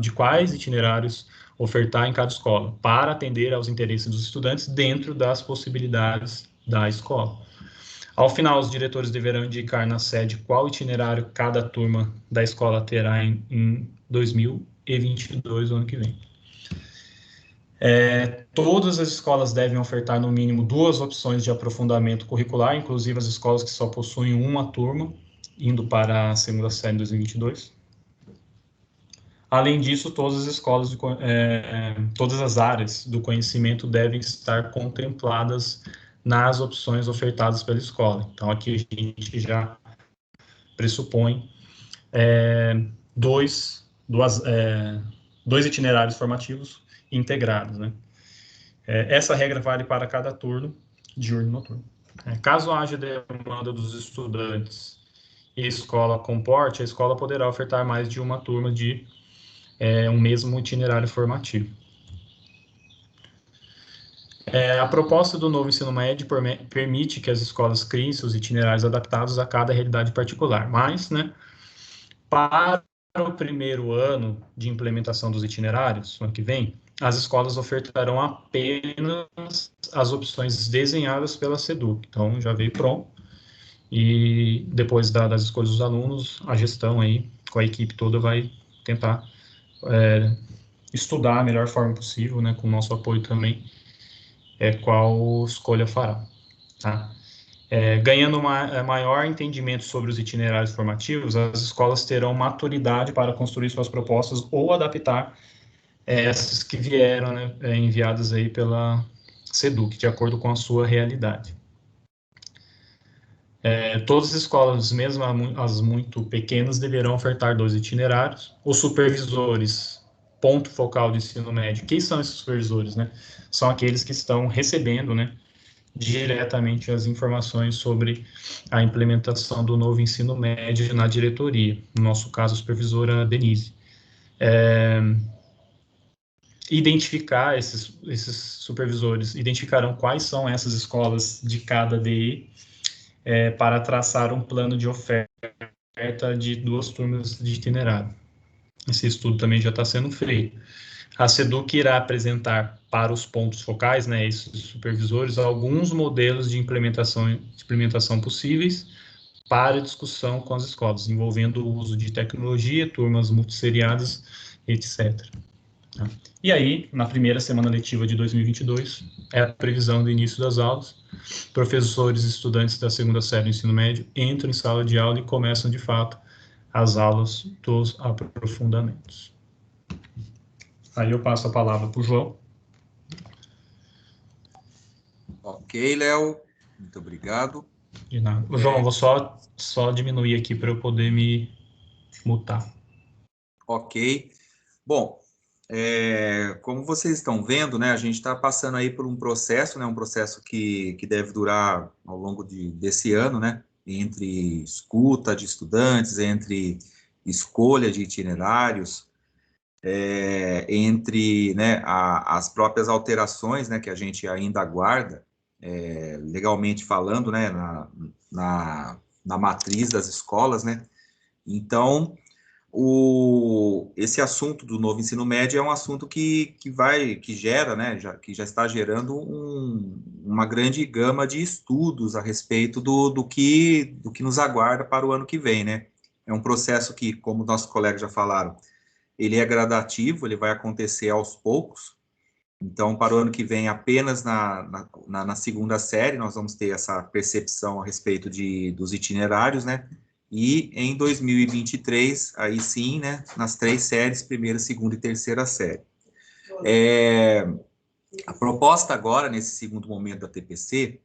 de quais itinerários ofertar em cada escola, para atender aos interesses dos estudantes dentro das possibilidades da escola. Ao final, os diretores deverão indicar na sede qual itinerário cada turma da escola terá em 2022, o ano que vem. Todas as escolas devem ofertar no mínimo 2 opções de aprofundamento curricular, inclusive as escolas que só possuem uma turma, indo para a segunda série em 2022. Além disso, todas as escolas, todas as áreas do conhecimento devem estar contempladas nas opções ofertadas pela escola. Então, aqui a gente já pressupõe 2 itinerários formativos integrados, né? Essa regra vale para cada turno, diurno e noturno. Caso haja demanda dos estudantes e a escola comporte, a escola poderá ofertar mais de uma turma de um mesmo itinerário formativo. A proposta do novo ensino médio permite que as escolas criem seus itinerários adaptados a cada realidade particular, mas, né, para o primeiro ano de implementação dos itinerários, no ano que vem, as escolas ofertarão apenas as opções desenhadas pela SEDUC. Então, já veio pronto. E depois das escolhas dos alunos, a gestão aí, com a equipe toda, vai tentar estudar a melhor forma possível, né, com o nosso apoio também, qual escolha fará. Tá? Ganhando maior entendimento sobre os itinerários formativos, as escolas terão maturidade para construir suas propostas ou adaptar essas que vieram, né, enviadas aí pela SEDUC, de acordo com a sua realidade. Todas as escolas, mesmo as muito pequenas, deverão ofertar 2 itinerários. Os supervisores, ponto focal de ensino médio, quem são esses supervisores, né? São aqueles que estão recebendo, né, diretamente as informações sobre a implementação do novo ensino médio na diretoria. No nosso caso, a supervisora Denise. Identificar esses supervisores, identificarão quais são essas escolas de cada DE, para traçar um plano de oferta de 2 turmas de itinerário. Esse estudo também já está sendo feito. A SEDUC irá apresentar para os pontos focais, né, esses supervisores, alguns modelos de implementação possíveis para discussão com as escolas, envolvendo o uso de tecnologia, turmas multisseriadas, etc. E aí, na primeira semana letiva de 2022, é a previsão do início das aulas. Professores e estudantes da segunda série do ensino médio entram em sala de aula e começam, de fato, as aulas dos aprofundamentos. Aí eu passo a palavra para o João. Ok, Léo. Muito obrigado. De nada. João, vou só diminuir aqui para eu poder me mutar. Ok. Bom, Como vocês estão vendo, né, a gente está passando aí por um processo, né, um processo que deve durar ao longo desse ano, né, entre escuta de estudantes, entre escolha de itinerários, entre, né, as próprias alterações, né, que a gente ainda aguarda, legalmente falando, né, na matriz das escolas, né. Então, esse assunto do novo ensino médio é um assunto que gera, né, que já está gerando uma grande gama de estudos a respeito do que nos aguarda para o ano que vem, né. É um processo que, como nossos colegas já falaram, ele é gradativo, ele vai acontecer aos poucos. Então, para o ano que vem, apenas na segunda série, nós vamos ter essa percepção a respeito dos itinerários, né? E em 2023, aí sim, né, nas 3 séries, primeira, segunda e terceira série. A proposta agora, nesse segundo momento da TPC,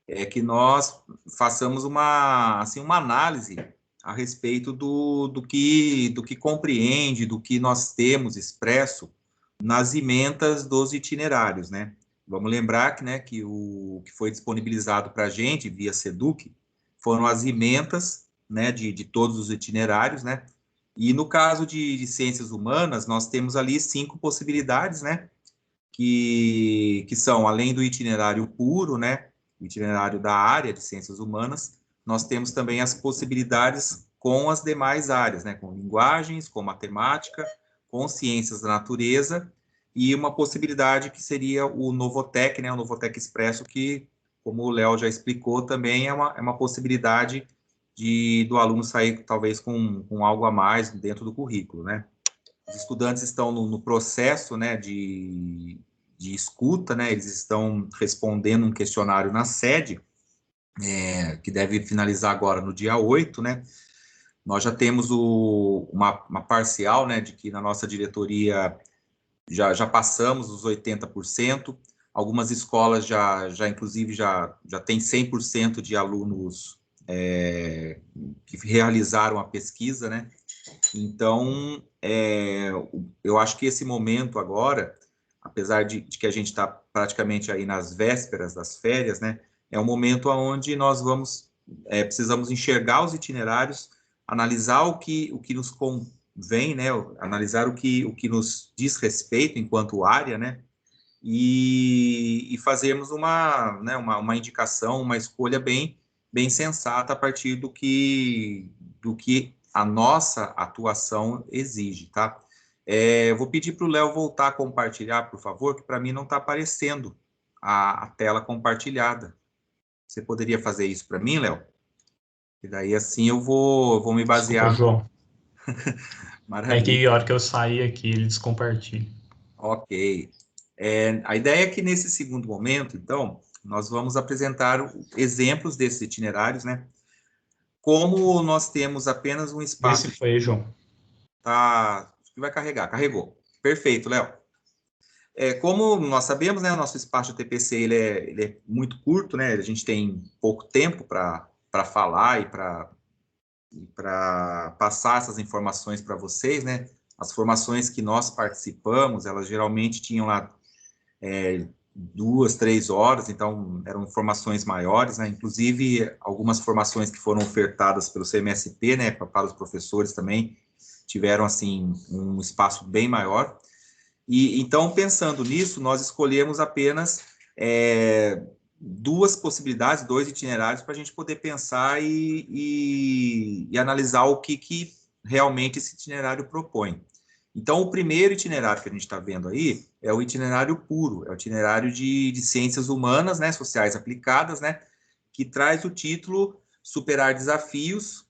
é que nós façamos uma análise a respeito do que compreende, do que nós temos expresso nas ementas dos itinerários, né? Vamos lembrar que, né, que o que foi disponibilizado para a gente via SEDUC foram as ementas, né, de todos os itinerários, né? E no caso de ciências humanas, nós temos ali 5 possibilidades, né? Que são, além do itinerário puro, né, o itinerário da área de ciências humanas, nós temos também as possibilidades com as demais áreas, né, com linguagens, com matemática, com ciências da natureza, e uma possibilidade que seria o Novotec, né, o Novotec Expresso, que, como o Léo já explicou, também é uma possibilidade do aluno sair, talvez, com algo a mais dentro do currículo, né. Os estudantes estão no processo, né, de escuta, né, eles estão respondendo um questionário na sede, que deve finalizar agora no dia 8, né. Nós já temos uma parcial, né, de que na nossa diretoria já passamos os 80%, algumas escolas inclusive, já tem 100% de alunos que realizaram a pesquisa, né. Então, eu acho que esse momento agora, apesar de que a gente está praticamente aí nas vésperas das férias, né, é um momento onde nós precisamos enxergar os itinerários, analisar o que nos convém, né, analisar o que nos diz respeito enquanto área, né, e fazermos uma indicação, uma escolha bem sensata a partir do que a nossa atuação exige, tá? Eu vou pedir para o Léo voltar a compartilhar, por favor, que para mim não está aparecendo a tela compartilhada. Você poderia fazer isso para mim, Léo? E daí, assim, eu vou me basear... Desculpa, João. Maravilha. É que a hora que eu sair aqui, ele descompartilha. Ok. A ideia é que nesse segundo momento, então, nós vamos apresentar exemplos desses itinerários, né? Como nós temos apenas um espaço... Esse foi, João. Tá, que vai carregar. Carregou. Perfeito, Léo. Como nós sabemos, né, o nosso espaço de TPC ele é muito curto, né? A gente tem pouco tempo para falar e para passar essas informações para vocês, né? As formações que nós participamos, elas geralmente tinham lá 2, 3 horas, então eram informações maiores, né? Inclusive algumas formações que foram ofertadas pelo CMSP, né, para os professores também, tiveram, assim, um espaço bem maior. E então, pensando nisso, nós escolhemos apenas 2 possibilidades, 2 itinerários, para a gente poder pensar e analisar o que realmente esse itinerário propõe. Então, o primeiro itinerário que a gente está vendo aí é o itinerário puro, é o itinerário de ciências humanas, né, sociais aplicadas, né, que traz o título Superar Desafios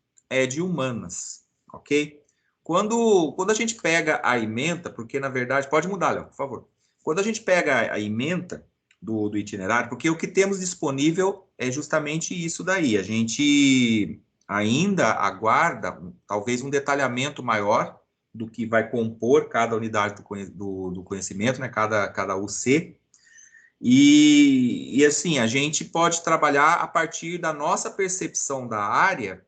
de Humanas, ok? Quando a gente pega a ementa, porque, na verdade... Pode mudar, Léo, por favor. Quando a gente pega a ementa do itinerário, porque o que temos disponível é justamente isso daí. A gente ainda aguarda, talvez, um detalhamento maior do que vai compor cada unidade do conhecimento, né, cada UC. E, assim, a gente pode trabalhar a partir da nossa percepção da área,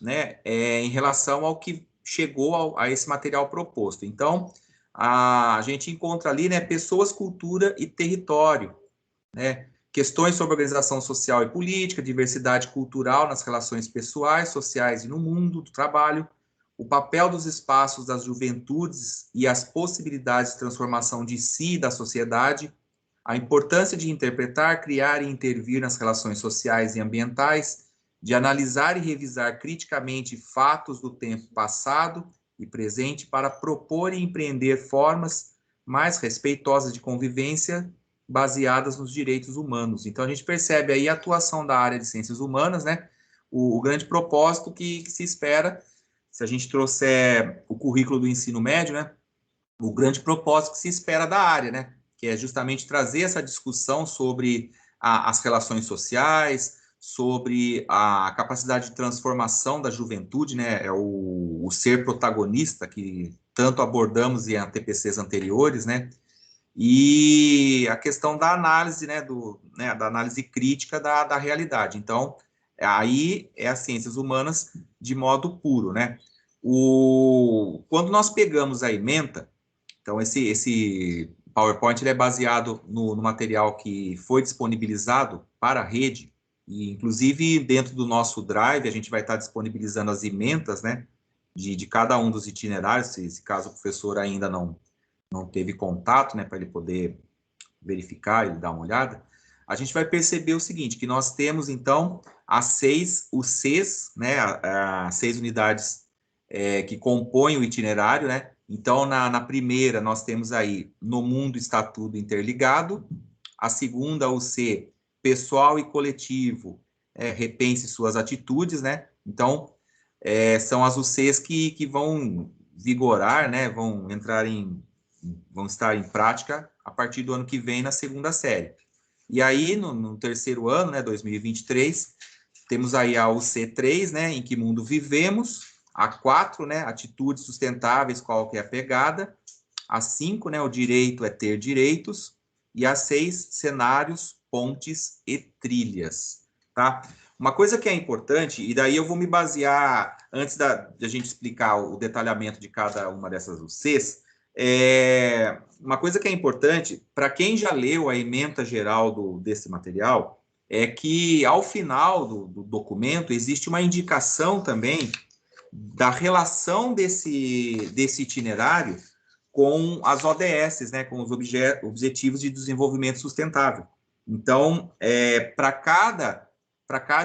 né, em relação ao que chegou a esse material proposto. Então, a gente encontra ali, né, pessoas, cultura e território, né? Questões sobre organização social e política, diversidade cultural nas relações pessoais, sociais e no mundo do trabalho, o papel dos espaços das juventudes e as possibilidades de transformação de si e da sociedade, a importância de interpretar, criar e intervir nas relações sociais e ambientais, de analisar e revisar criticamente fatos do tempo passado e presente para propor e empreender formas mais respeitosas de convivência baseadas nos direitos humanos. Então, a gente percebe aí a atuação da área de ciências humanas, né? O grande propósito que se espera, se a gente trouxer o currículo do ensino médio, né? O grande propósito que se espera da área, né? Que é justamente trazer essa discussão sobre as relações sociais, sobre a capacidade de transformação da juventude, né? É o ser protagonista que tanto abordamos em TPCs anteriores, né? E a questão da análise, né, da análise crítica da realidade. Então, aí é as ciências humanas de modo puro, né? Quando nós pegamos a ementa, então esse PowerPoint ele é baseado no material que foi disponibilizado para a rede, e inclusive dentro do nosso Drive a gente vai estar disponibilizando as ementas, né, de cada um dos itinerários, se caso o professor ainda não teve contato, né, para ele poder verificar e dar uma olhada, a gente vai perceber o seguinte, que nós temos, então, os Cs, né, as 6 unidades que compõem o itinerário, né, então, na primeira, nós temos aí, no mundo está tudo interligado, a segunda, o C, pessoal e coletivo, repense suas atitudes, né, então, são as UCs que vão vigorar, né, vão estar em prática a partir do ano que vem na segunda série. E aí, no terceiro ano, né, 2023, temos aí a UC3, né, em que mundo vivemos, a 4, né, atitudes sustentáveis, qual que é a pegada, a 5, né, o direito é ter direitos, e a 6, cenários, pontes e trilhas, tá? Uma coisa que é importante, e daí eu vou me basear, antes de a gente explicar o detalhamento de cada uma dessas UCs, uma coisa que é importante, para quem já leu a ementa geral desse material, é que ao final do documento existe uma indicação também da relação desse itinerário com as ODS, né, com os Objetivos de Desenvolvimento Sustentável. Então, para cada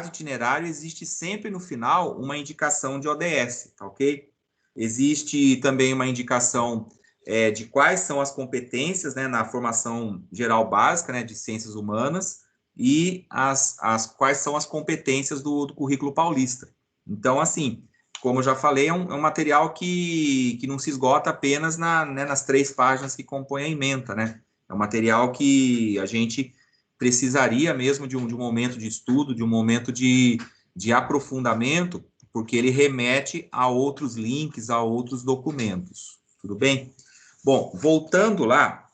itinerário existe sempre no final uma indicação de ODS, tá ok? Existe também uma indicação de quais são as competências, né, na formação geral básica, né, de ciências humanas, e quais são as competências do currículo paulista. Então, assim, como eu já falei, é um material que não se esgota apenas nas 3 páginas que compõem a ementa, né? É um material que a gente precisaria mesmo de um momento de estudo, de um momento de aprofundamento, porque ele remete a outros links, a outros documentos. Tudo bem? Bom, voltando lá,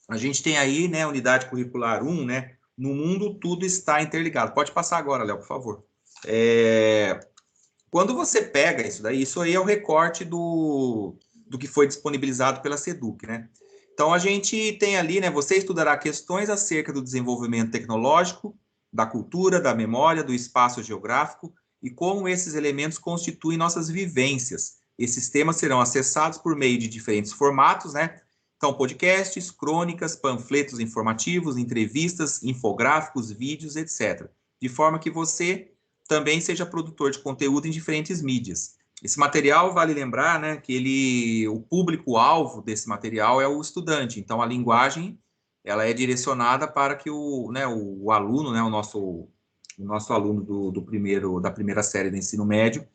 a gente tem aí, né, unidade curricular 1, né? No mundo tudo está interligado. Pode passar agora, Léo, por favor. Quando você pega isso daí, isso aí é o recorte do que foi disponibilizado pela SEDUC, né? Então, a gente tem ali, né, você estudará questões acerca do desenvolvimento tecnológico, da cultura, da memória, do espaço geográfico e como esses elementos constituem nossas vivências. Esses temas serão acessados por meio de diferentes formatos, né? Então, podcasts, crônicas, panfletos informativos, entrevistas, infográficos, vídeos, etc. De forma que você também seja produtor de conteúdo em diferentes mídias. Esse material, vale lembrar, né, que o público-alvo desse material é o estudante, então a linguagem ela é direcionada para que o aluno, né, o nosso aluno da primeira série do ensino médio,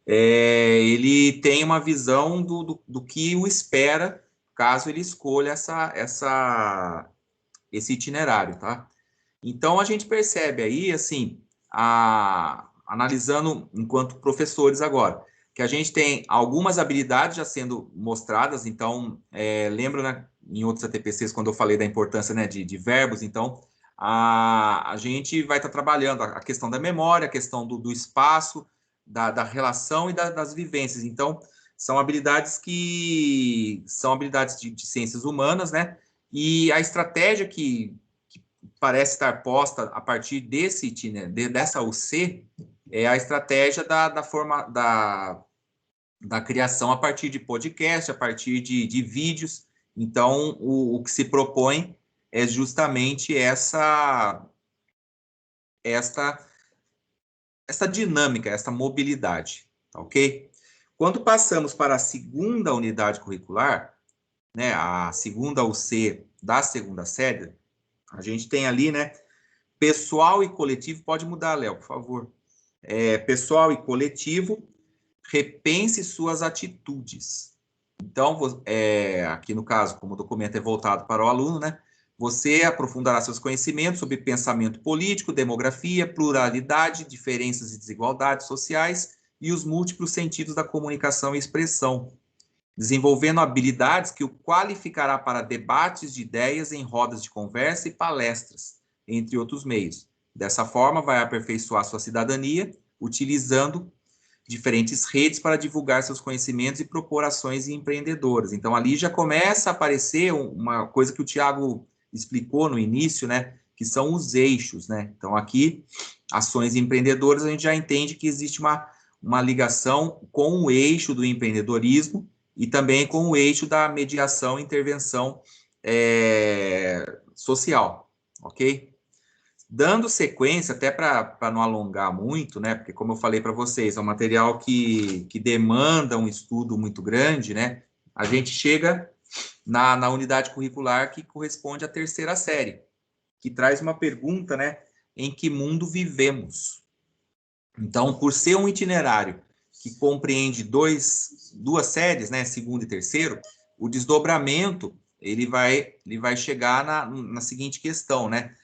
ele tenha uma visão do que o espera caso ele escolha esse itinerário, tá? Então, a gente percebe aí, assim, analisando enquanto professores agora, que a gente tem algumas habilidades já sendo mostradas, então, lembra, né, em outros ATPCs, quando eu falei da importância, né, de verbos, então, a gente vai estar trabalhando a questão da memória, a questão do espaço, da relação e das vivências. Então, são habilidades que são habilidades de ciências humanas, né? E a estratégia que parece estar posta a partir dessa UC é a estratégia da criação a partir de podcast, a partir de vídeos. Então, o que se propõe é justamente essa dinâmica, essa mobilidade, tá ok? Quando passamos para a segunda unidade curricular, né, a segunda UC da segunda série, a gente tem ali, né, pessoal e coletivo, pode mudar, Léo, por favor. Pessoal e coletivo, repense suas atitudes. Então, aqui no caso, como o documento é voltado para o aluno, né, você aprofundará seus conhecimentos sobre pensamento político, demografia, pluralidade, diferenças e desigualdades sociais e os múltiplos sentidos da comunicação e expressão, desenvolvendo habilidades que o qualificará para debates de ideias em rodas de conversa e palestras, entre outros meios. Dessa forma, vai aperfeiçoar sua cidadania, utilizando diferentes redes para divulgar seus conhecimentos e propor ações empreendedoras. Então, ali já começa a aparecer uma coisa que o Tiago explicou no início, né, que são os eixos, né? Então, aqui, ações empreendedoras, a gente já entende que existe uma ligação com o eixo do empreendedorismo e também com o eixo da mediação e intervenção social, ok? Dando sequência, até para não alongar muito, né? Porque, como eu falei para vocês, é um material que demanda um estudo muito grande, né? A gente chega na unidade curricular que corresponde à terceira série, que traz uma pergunta, né? Em que mundo vivemos? Então, por ser um itinerário que compreende duas séries, né? Segundo e terceiro, o desdobramento ele vai chegar na seguinte questão, né?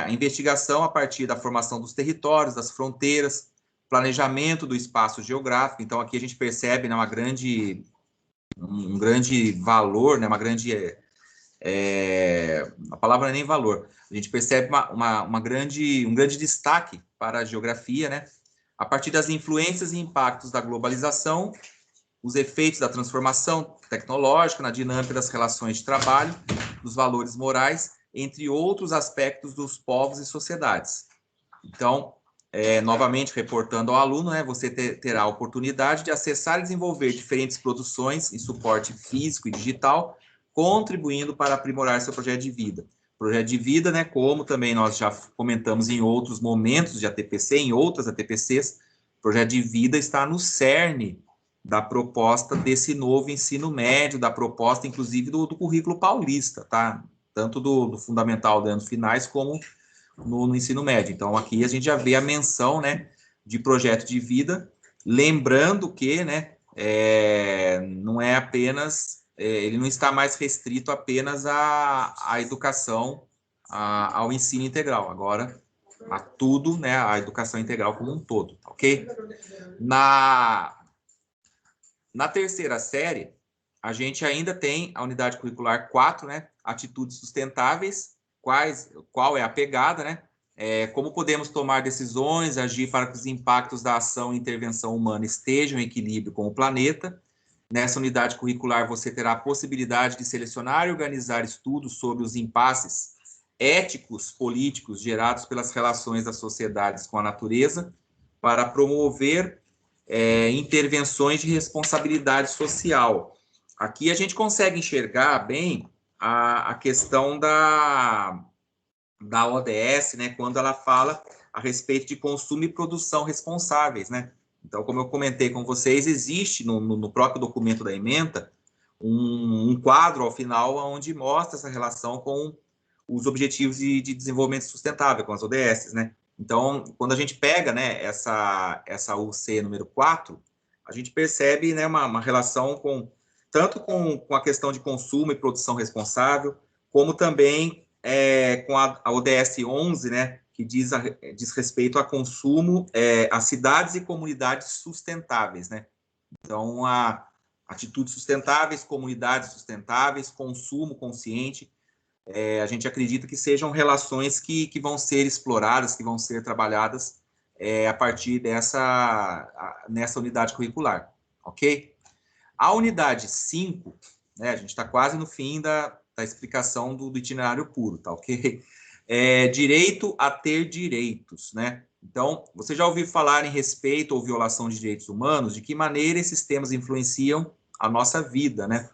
A investigação a partir da formação dos territórios, das fronteiras, planejamento do espaço geográfico. Então, aqui a gente percebe, né, um grande valor, né, uma grande... a palavra não é nem valor. A gente percebe um grande destaque para a geografia, né, a partir das influências e impactos da globalização, os efeitos da transformação tecnológica na dinâmica das relações de trabalho, dos valores morais, entre outros aspectos dos povos e sociedades. Então, novamente, reportando ao aluno, né, você terá a oportunidade de acessar e desenvolver diferentes produções em suporte físico e digital, contribuindo para aprimorar seu projeto de vida. Projeto de vida, né, como também nós já comentamos em outros momentos de ATPC, em outras ATPCs, projeto de vida está no cerne da proposta desse novo ensino médio, da proposta, inclusive, do currículo paulista, tá? Tanto do fundamental de anos finais, como no ensino médio. Então, aqui a gente já vê a menção, né, de projeto de vida, lembrando que, né, não é apenas, ele não está mais restrito apenas à educação, ao ensino integral, agora a tudo, né, a educação integral como um todo, ok? Na terceira série, a gente ainda tem a unidade curricular 4, né? Atitudes sustentáveis, qual é a pegada, né? Como podemos tomar decisões, agir para que os impactos da ação e intervenção humana estejam em equilíbrio com o planeta. Nessa unidade curricular, você terá a possibilidade de selecionar e organizar estudos sobre os impasses éticos, políticos gerados pelas relações das sociedades com a natureza, para promover intervenções de responsabilidade social. Aqui a gente consegue enxergar bem a questão da ODS, né, quando ela fala a respeito de consumo e produção responsáveis, né? Então, como eu comentei com vocês, existe no próprio documento da ementa um quadro ao final onde mostra essa relação com os Objetivos de Desenvolvimento Sustentável, com as ODS, né? Então, quando a gente pega, né, essa UC número 4, a gente percebe, né, uma relação tanto com a questão de consumo e produção responsável, como também com a ODS 11, né, que diz respeito a consumo, a cidades e comunidades sustentáveis, né? Então, atitudes sustentáveis, comunidades sustentáveis, consumo consciente, a gente acredita que sejam relações que vão ser exploradas, que vão ser trabalhadas a partir nessa unidade curricular, ok? A unidade 5, né, a gente está quase no fim da explicação do itinerário puro, tá ok? É direito a ter direitos, né? Então, você já ouviu falar em respeito ou violação de direitos humanos? De que maneira esses temas influenciam a nossa vida, né?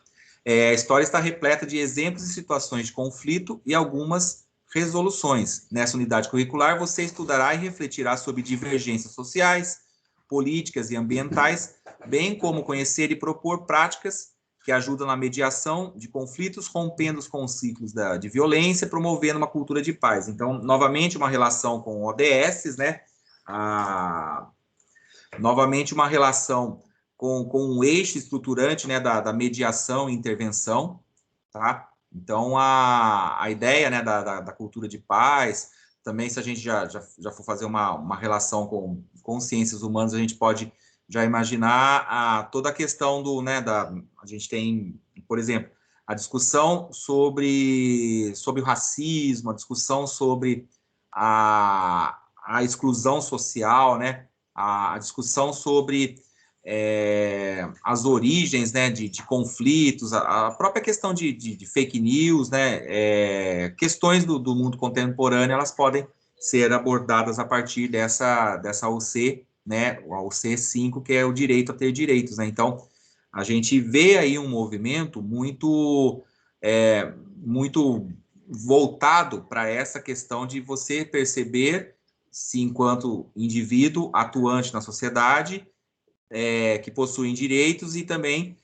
A história está repleta de exemplos e situações de conflito e algumas resoluções. Nessa unidade curricular, você estudará e refletirá sobre divergências sociais, políticas e ambientais, bem como conhecer e propor práticas que ajudam na mediação de conflitos, rompendo com os ciclos de violência, promovendo uma cultura de paz. Então, novamente, uma relação com ODS, né? Novamente, uma relação com um eixo estruturante, né, da mediação e intervenção, tá? Então, a ideia, né, da cultura de paz, também, se a gente já for fazer uma relação com ciências humanas, a gente pode já imaginar toda a questão a gente tem, por exemplo, a discussão sobre o racismo, a discussão sobre a exclusão social, né? A discussão sobre as origens, né, de conflitos, a própria questão de fake news, né, questões do mundo contemporâneo, elas podem ser abordadas a partir dessa UC, né, a UC 5, que é o direito a ter direitos, né? Então, a gente vê aí um movimento muito voltado para essa questão de você perceber se enquanto indivíduo atuante na sociedade, que possuem direitos e também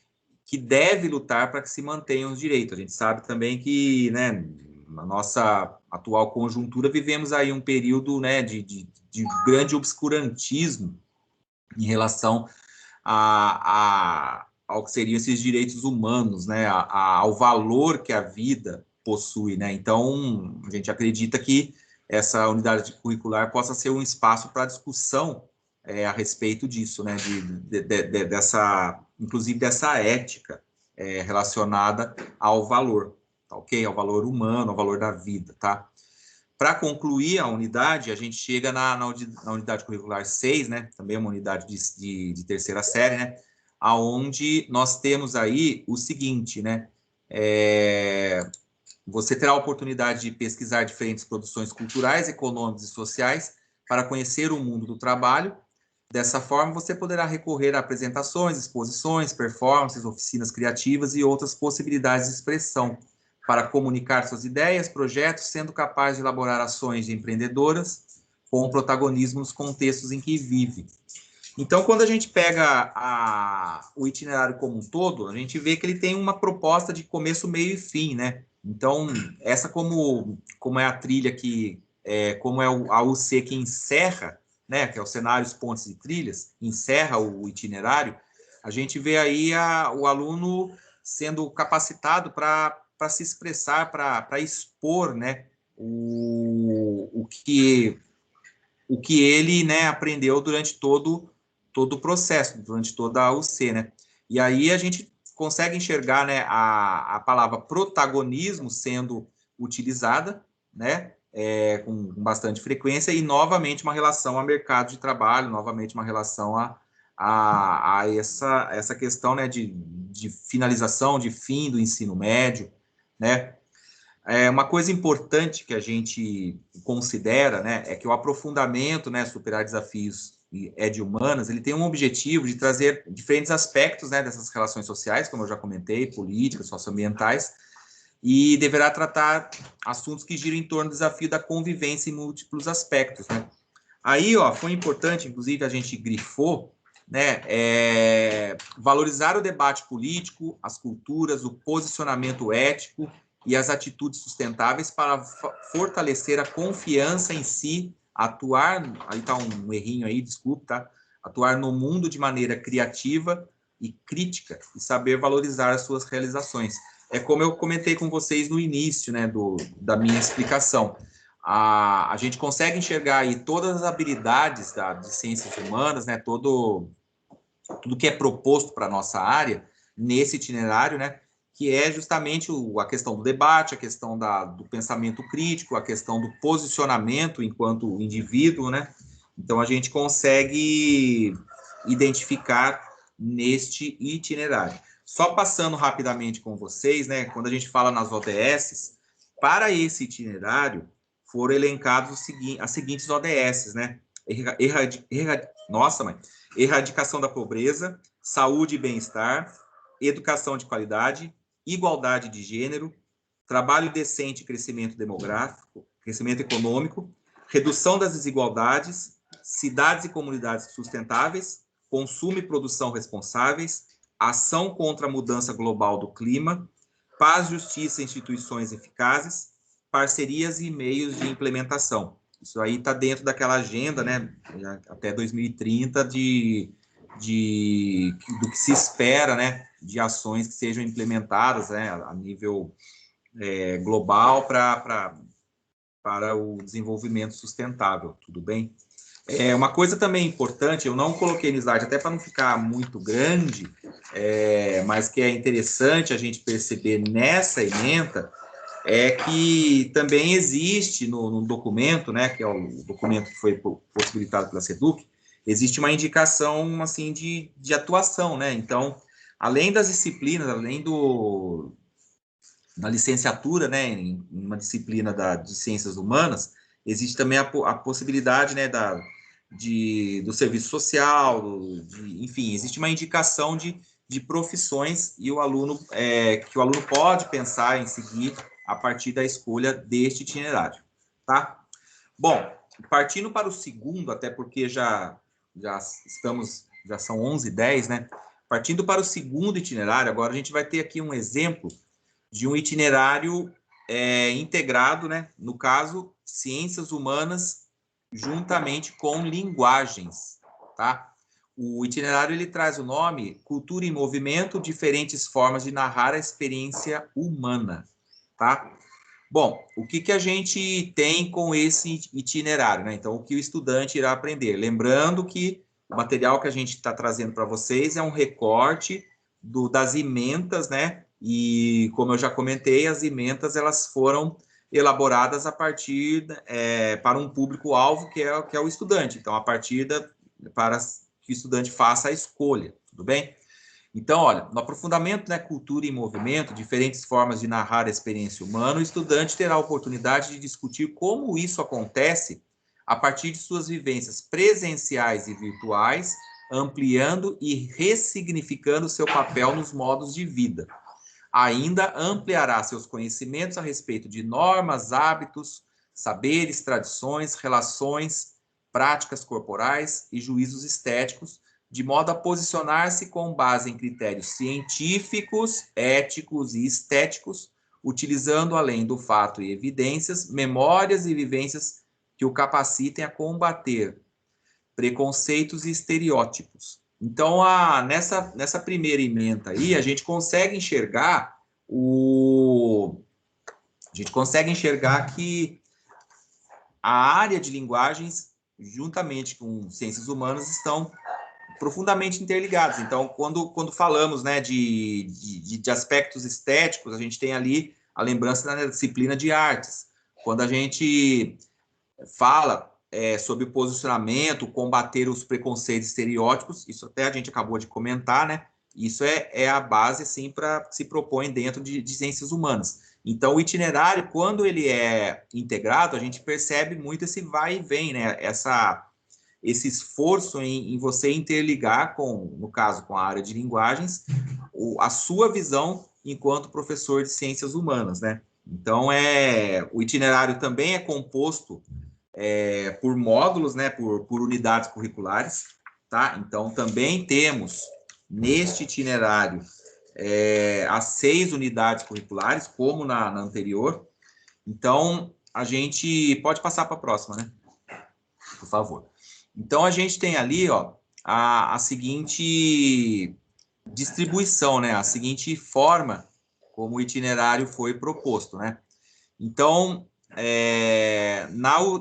que deve lutar para que se mantenham os direitos. A gente sabe também que, né, na nossa atual conjuntura, vivemos aí um período, né, de grande obscurantismo em relação ao que seriam esses direitos humanos, né, ao valor que a vida possui, né? Então, a gente acredita que essa unidade curricular possa ser um espaço para discussão a respeito disso, né? Inclusive dessa ética relacionada ao valor, tá ok? Ao valor humano, ao valor da vida, tá? Para concluir a unidade, a gente chega na unidade curricular 6, né? Também é uma unidade de terceira série, né? Aonde nós temos aí o seguinte, né? Você terá a oportunidade de pesquisar diferentes produções culturais, econômicas e sociais para conhecer o mundo do trabalho. Dessa forma, você poderá recorrer a apresentações, exposições, performances, oficinas criativas e outras possibilidades de expressão para comunicar suas ideias, projetos, sendo capaz de elaborar ações empreendedoras com protagonismo nos contextos em que vive. Então, quando a gente pega o itinerário como um todo, a gente vê que ele tem uma proposta de começo, meio e fim, né? Então, essa como é a trilha que, como é a UC que encerra, né, que é o cenários, pontes e trilhas, encerra o itinerário, a gente vê aí o aluno sendo capacitado para se expressar, para expor, né, o que ele, né, aprendeu durante todo o processo, durante toda a UC, né? E aí a gente consegue enxergar, né, a palavra protagonismo sendo utilizada, né, com bastante frequência, e novamente uma relação ao mercado de trabalho, novamente uma relação a essa questão, né, de finalização, de fim do ensino médio, né? Uma coisa importante que a gente considera, né, é que o aprofundamento, né, superar desafios de humanas, ele tem um objetivo de trazer diferentes aspectos, né, dessas relações sociais, como eu já comentei, políticas, socioambientais, e deverá tratar assuntos que giram em torno do desafio da convivência em múltiplos aspectos, né? Aí, ó, foi importante, inclusive a gente grifou, né, valorizar o debate político, as culturas, o posicionamento ético e as atitudes sustentáveis para fortalecer a confiança em si, atuar, aí tá um errinho aí, desculpe, tá? Atuar no mundo de maneira criativa e crítica e saber valorizar as suas realizações. É como eu comentei com vocês no início, né, da minha explicação. A gente consegue enxergar aí todas as habilidades de ciências humanas, né, tudo que é proposto para a nossa área nesse itinerário, né, que é justamente a questão do debate, a questão do pensamento crítico, a questão do posicionamento enquanto indivíduo, né? Então, a gente consegue identificar neste itinerário. Só passando rapidamente com vocês, né, quando a gente fala nas ODSs, para esse itinerário foram elencados as seguintes ODSs, né? Erradicação da pobreza, saúde e bem-estar, educação de qualidade, igualdade de gênero, trabalho decente e crescimento demográfico, crescimento econômico, redução das desigualdades, cidades e comunidades sustentáveis, consumo e produção responsáveis, ação contra a mudança global do clima, paz, justiça e instituições eficazes, parcerias e meios de implementação. Isso aí está dentro daquela agenda, né, até 2030, do que se espera, né, de ações que sejam implementadas, né, a nível global para o desenvolvimento sustentável, tudo bem? Uma coisa também importante, eu não coloquei no slide, até para não ficar muito grande, mas que é interessante a gente perceber nessa ementa, é que também existe no documento, né, que é o documento que foi possibilitado pela SEDUC, existe uma indicação, assim, de atuação, né? Então, além das disciplinas, além da licenciatura, né, em uma disciplina de ciências humanas, existe também a possibilidade, né, do serviço social, enfim, existe uma indicação de profissões e que o aluno pode pensar em seguir a partir da escolha deste itinerário, tá? Bom, partindo para o segundo, até porque já são 11h10, né? Partindo para o segundo itinerário, agora a gente vai ter aqui um exemplo de um itinerário integrado, né? No caso, ciências humanas juntamente com linguagens, tá? O itinerário ele traz o nome Cultura em Movimento, diferentes formas de narrar a experiência humana, tá? Bom, o que a gente tem com esse itinerário, né? Então, o que o estudante irá aprender? Lembrando que o material que a gente está trazendo para vocês é um recorte das ementas, né? E, como eu já comentei, as ementas elas foram elaboradas a partir para um público-alvo que é o estudante. Então, a partir para que o estudante faça a escolha, tudo bem? Então, olha, no aprofundamento, né, cultura em movimento, diferentes formas de narrar a experiência humana, o estudante terá a oportunidade de discutir como isso acontece a partir de suas vivências presenciais e virtuais, ampliando e ressignificando seu papel nos modos de vida. Ainda ampliará seus conhecimentos a respeito de normas, hábitos, saberes, tradições, relações, práticas corporais e juízos estéticos, de modo a posicionar-se com base em critérios científicos, éticos e estéticos, utilizando, além do fato e evidências, memórias e vivências que o capacitem a combater preconceitos e estereótipos. Então, nessa primeira ementa aí, a gente consegue enxergar que a área de linguagens, juntamente com ciências humanas, estão profundamente interligados. Então, quando falamos, né, de aspectos estéticos, a gente tem ali a lembrança da disciplina de artes. Quando a gente fala sobre o posicionamento, combater os preconceitos e estereótipos, isso até a gente acabou de comentar, né? Isso é a base, assim, para que se propõe dentro de ciências humanas. Então, o itinerário, quando ele é integrado, a gente percebe muito esse vai e vem, né? Esse esforço em você interligar no caso, com a área de linguagens, a sua visão enquanto professor de ciências humanas, né? Então, o itinerário também é composto por módulos, né? Por unidades curriculares, tá? Então, também temos, neste itinerário, as 6 unidades curriculares, como na anterior. Então, a gente pode passar para a próxima, né? Por favor. Então, a gente tem ali, ó, a seguinte distribuição, né? A seguinte forma como o itinerário foi proposto, né? Então,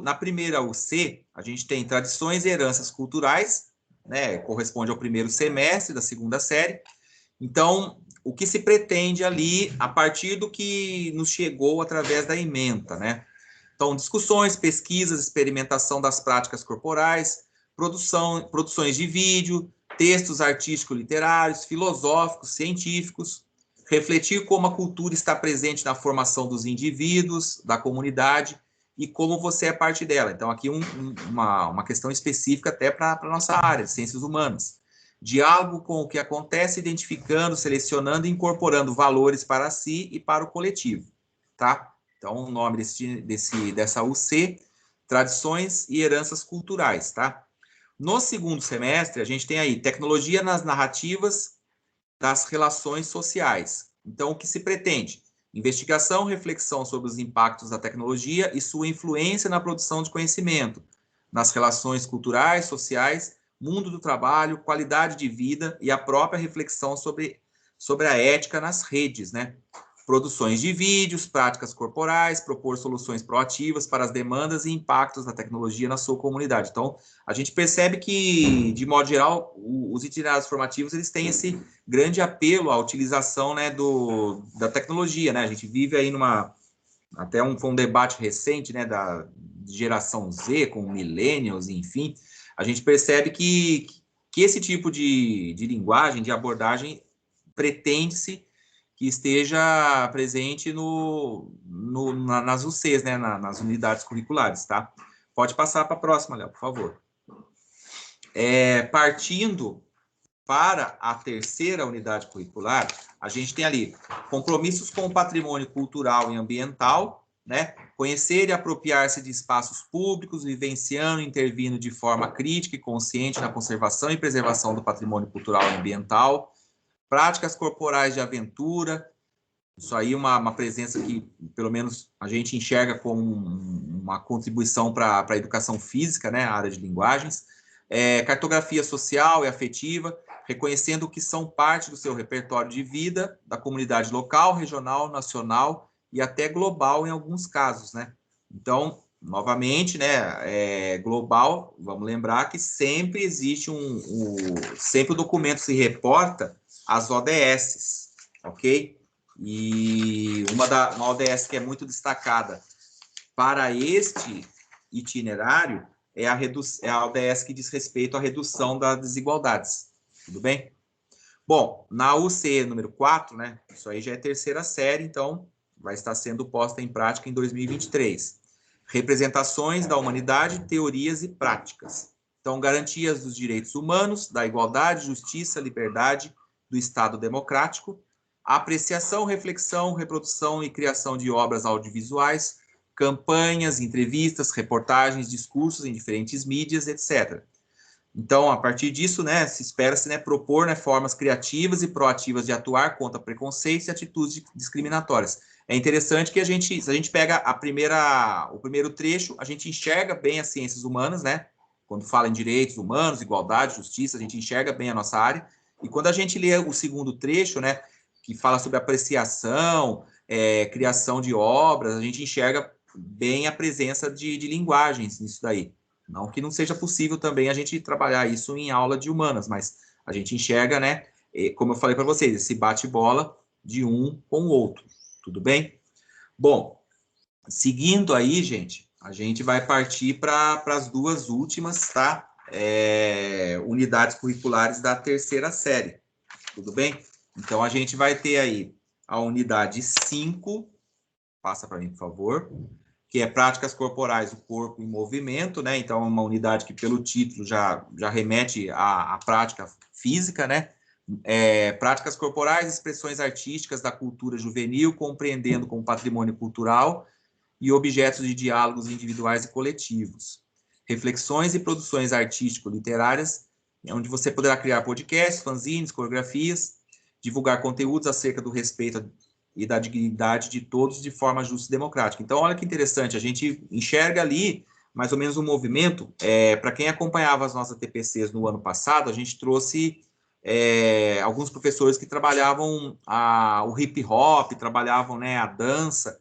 na primeira UC, a gente tem tradições e heranças culturais, né? Corresponde ao primeiro semestre da segunda série. Então, o que se pretende ali, a partir do que nos chegou através da ementa, né? Então, discussões, pesquisas, experimentação das práticas corporais, produções de vídeo, textos artístico-literários, filosóficos, científicos, refletir como a cultura está presente na formação dos indivíduos, da comunidade, e como você é parte dela. Então, aqui uma questão específica até para a nossa área, de ciências humanas. Diálogo com o que acontece, identificando, selecionando e incorporando valores para si e para o coletivo, tá? Então, o nome dessa UC, Tradições e Heranças Culturais, tá? No segundo semestre, a gente tem aí Tecnologia nas Narrativas das Relações Sociais. Então, o que se pretende? Investigação, reflexão sobre os impactos da tecnologia e sua influência na produção de conhecimento, nas relações culturais, sociais, mundo do trabalho, qualidade de vida e a própria reflexão sobre a ética nas redes, né? Produções de vídeos, práticas corporais, propor soluções proativas para as demandas e impactos da tecnologia na sua comunidade. Então, a gente percebe que, de modo geral, os itinerários formativos eles têm esse grande apelo à utilização, né, da tecnologia, né? A gente vive aí foi um debate recente, né, da geração Z com millennials, enfim. A gente percebe que esse tipo de linguagem, de abordagem, pretende-se que esteja presente nas UCs, né, nas unidades curriculares, tá? Pode passar para a próxima, Léo, por favor. Partindo para a terceira unidade curricular, a gente tem ali compromissos com o patrimônio cultural e ambiental, né? Conhecer e apropriar-se de espaços públicos, vivenciando e intervindo de forma crítica e consciente na conservação e preservação do patrimônio cultural e ambiental, práticas corporais de aventura. Isso aí é uma presença que, pelo menos, a gente enxerga como uma contribuição para a educação física, né, a área de linguagens. Cartografia social e afetiva, reconhecendo o que são parte do seu repertório de vida, da comunidade local, regional, nacional e até global em alguns casos, né? Então, novamente, né, global, vamos lembrar que sempre existe sempre o documento se reporta às ODS, ok? E uma ODS que é muito destacada para este itinerário é a ODS que diz respeito à redução das desigualdades. Tudo bem? Bom, na UC número 4, né, isso aí já é terceira série, então vai estar sendo posta em prática em 2023. Representações da humanidade, teorias e práticas. Então, garantias dos direitos humanos, da igualdade, justiça, liberdade, do Estado democrático, apreciação, reflexão, reprodução e criação de obras audiovisuais, campanhas, entrevistas, reportagens, discursos em diferentes mídias, etc. Então, a partir disso, né, se espera-se, né, propor, né, formas criativas e proativas de atuar contra preconceitos e atitudes discriminatórias. É interessante que se a gente pega o primeiro trecho, a gente enxerga bem as ciências humanas, né? Quando fala em direitos humanos, igualdade, justiça, a gente enxerga bem a nossa área. E quando a gente lê o segundo trecho, né, que fala sobre apreciação, criação de obras, a gente enxerga bem a presença de linguagens nisso daí. Não que não seja possível também a gente trabalhar isso em aula de humanas, mas a gente enxerga, né, como eu falei para vocês, esse bate-bola de um com o outro. Tudo bem? Bom, seguindo aí, gente, a gente vai partir para as duas últimas, tá? Unidades curriculares da terceira série. Tudo bem? Então, a gente vai ter aí a unidade 5, passa para mim, por favor, que é práticas corporais, o corpo em movimento, né? Então, é uma unidade que, pelo título, já remete à prática física, né? Práticas corporais, expressões artísticas da cultura juvenil, compreendendo como patrimônio cultural e objetos de diálogos individuais e coletivos. Reflexões e produções artístico-literárias, onde você poderá criar podcasts, fanzines, coreografias, divulgar conteúdos acerca do respeito e da dignidade de todos de forma justa e democrática. Então, olha que interessante, a gente enxerga ali mais ou menos um movimento. Para quem acompanhava as nossas TPCs no ano passado, a gente trouxe alguns professores que trabalhavam o hip hop, trabalhavam, né, a dança,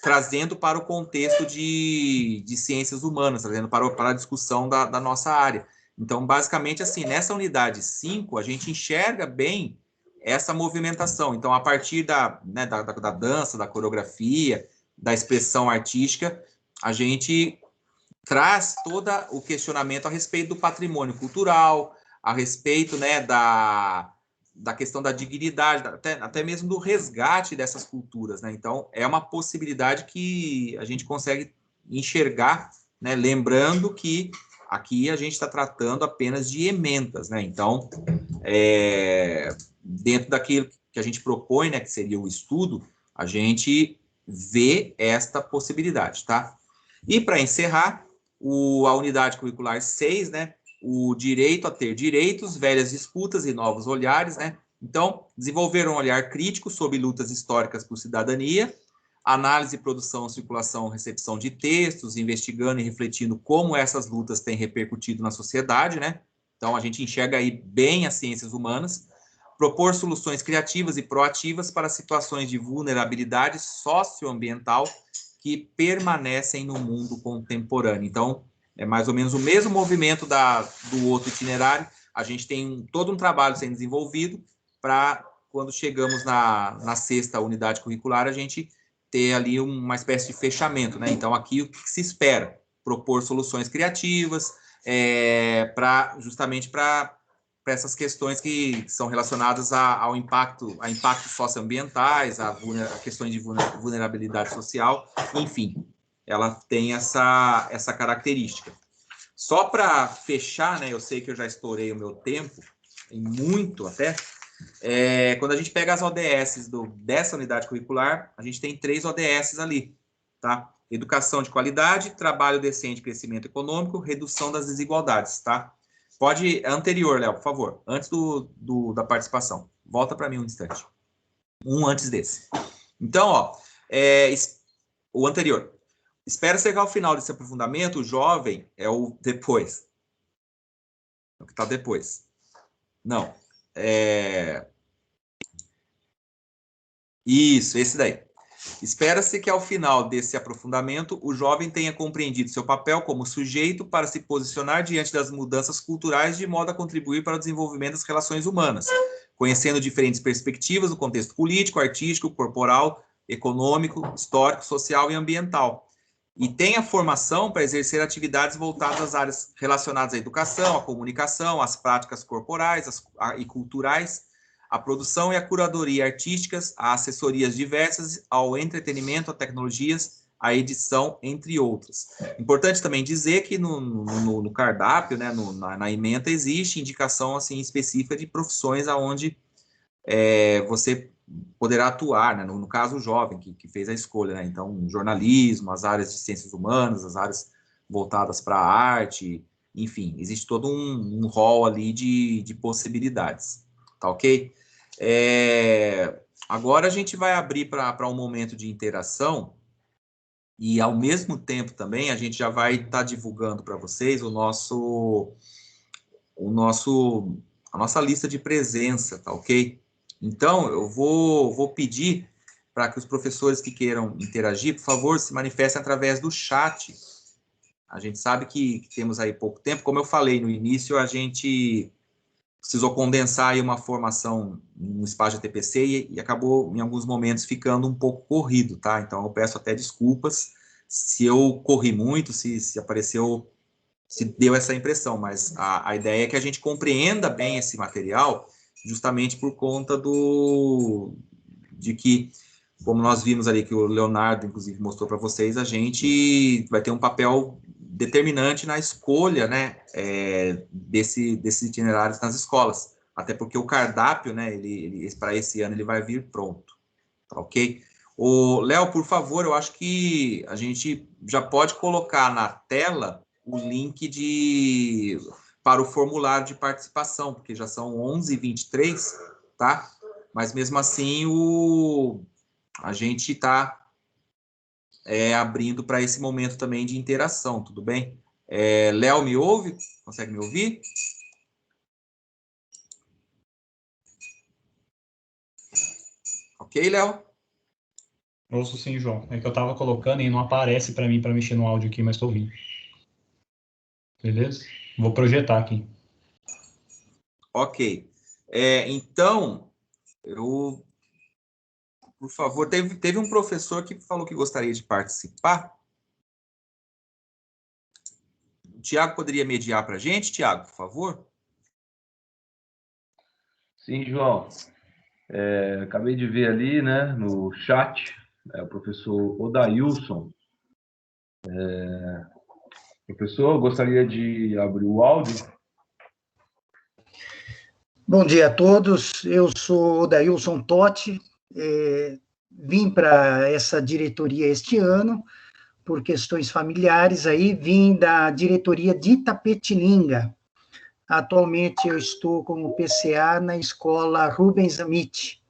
trazendo para o contexto de ciências humanas, trazendo para a discussão da nossa área. Então, basicamente, assim, nessa unidade 5, a gente enxerga bem essa movimentação. Então, a partir da dança, da coreografia, da expressão artística, a gente traz todo o questionamento a respeito do patrimônio cultural, a respeito, né, da questão da dignidade, até mesmo do resgate dessas culturas, né? Então, é uma possibilidade que a gente consegue enxergar, né? Lembrando que aqui a gente está tratando apenas de emendas, né? Então, dentro daquilo que a gente propõe, né, que seria o estudo, a gente vê esta possibilidade, tá? E para encerrar, a unidade curricular 6, né, o direito a ter direitos, velhas disputas e novos olhares, né? Então, desenvolver um olhar crítico sobre lutas históricas por cidadania, análise, produção, circulação, recepção de textos, investigando e refletindo como essas lutas têm repercutido na sociedade, né? Então, a gente enxerga aí bem as ciências humanas, propor soluções criativas e proativas para situações de vulnerabilidade socioambiental que permanecem no mundo contemporâneo. Então, é mais ou menos o mesmo movimento do outro itinerário. A gente tem todo um trabalho sendo desenvolvido para, quando chegamos na sexta unidade curricular, a gente ter ali uma espécie de fechamento, né? Então, aqui o que se espera? Propor soluções criativas, justamente para essas questões que são relacionadas a impactos socioambientais, a questões de vulnerabilidade social, enfim, ela tem essa característica. Só para fechar, né, eu sei que eu já estourei o meu tempo, em muito até, quando a gente pega as ODS dessa unidade curricular, a gente tem 3 ODS ali, tá? Educação de qualidade, trabalho decente, crescimento econômico, redução das desigualdades, tá? Pode, anterior, Léo, por favor, antes da participação. Volta para mim um instante. Antes desse. Então, ó, o anterior. Espera chegar ao final desse aprofundamento, o jovem é o depois. É o que está depois. Não. Isso, esse daí. Espera-se que ao final desse aprofundamento, o jovem tenha compreendido seu papel como sujeito para se posicionar diante das mudanças culturais de modo a contribuir para o desenvolvimento das relações humanas, conhecendo diferentes perspectivas do contexto político, artístico, corporal, econômico, histórico, social e ambiental. E tenha formação para exercer atividades voltadas às áreas relacionadas à educação, à comunicação, às práticas corporais e culturais, a produção e a curadoria artísticas, a assessorias diversas, ao entretenimento, a tecnologias, a edição, entre outras. Importante também dizer que no cardápio, né, na ementa, existe indicação assim, específica de profissões aonde você poderá atuar, né, no caso o jovem que fez a escolha, né, então jornalismo, as áreas de ciências humanas, as áreas voltadas para a arte, enfim, existe todo um rol ali de possibilidades. Tá ok? Agora a gente vai abrir para um momento de interação e, ao mesmo tempo, também a gente já vai estar divulgando para vocês a nossa lista de presença, tá ok? Então, eu vou pedir para que os professores que queiram interagir, por favor, se manifestem através do chat. A gente sabe que temos aí pouco tempo. Como eu falei no início, a gente precisou condensar aí uma formação no espaço de TPC e acabou, em alguns momentos, ficando um pouco corrido, tá? Então, eu peço até desculpas se eu corri muito, se apareceu, se deu essa impressão, mas a ideia é que a gente compreenda bem esse material, justamente por conta de que, como nós vimos ali, que o Leonardo, inclusive, mostrou para vocês, a gente vai ter um papel determinante na escolha, né, desses itinerários nas escolas, até porque o cardápio, né, para esse ano ele vai vir pronto, tá ok? Léo, por favor, eu acho que a gente já pode colocar na tela o link para o formulário de participação, porque já são 11h23, tá? Mas mesmo assim a gente está abrindo para esse momento também de interação, tudo bem? Léo, me ouve? Consegue me ouvir? Ok, Léo? Ouço sim, João. É que eu estava colocando e não aparece para mim para mexer no áudio aqui, mas estou ouvindo. Beleza? Vou projetar aqui. Ok. Então, por favor, teve um professor que falou que gostaria de participar. O Tiago poderia mediar para a gente, Tiago, por favor? Sim, João. Acabei de ver ali, né, no chat, o professor Odailson. Professor, gostaria de abrir o áudio. Bom dia a todos, eu sou Odailson Totti, vim para essa diretoria este ano, por questões familiares, aí vim da diretoria de Itapetininga. Atualmente eu estou como PCA na escola Rubens Amit.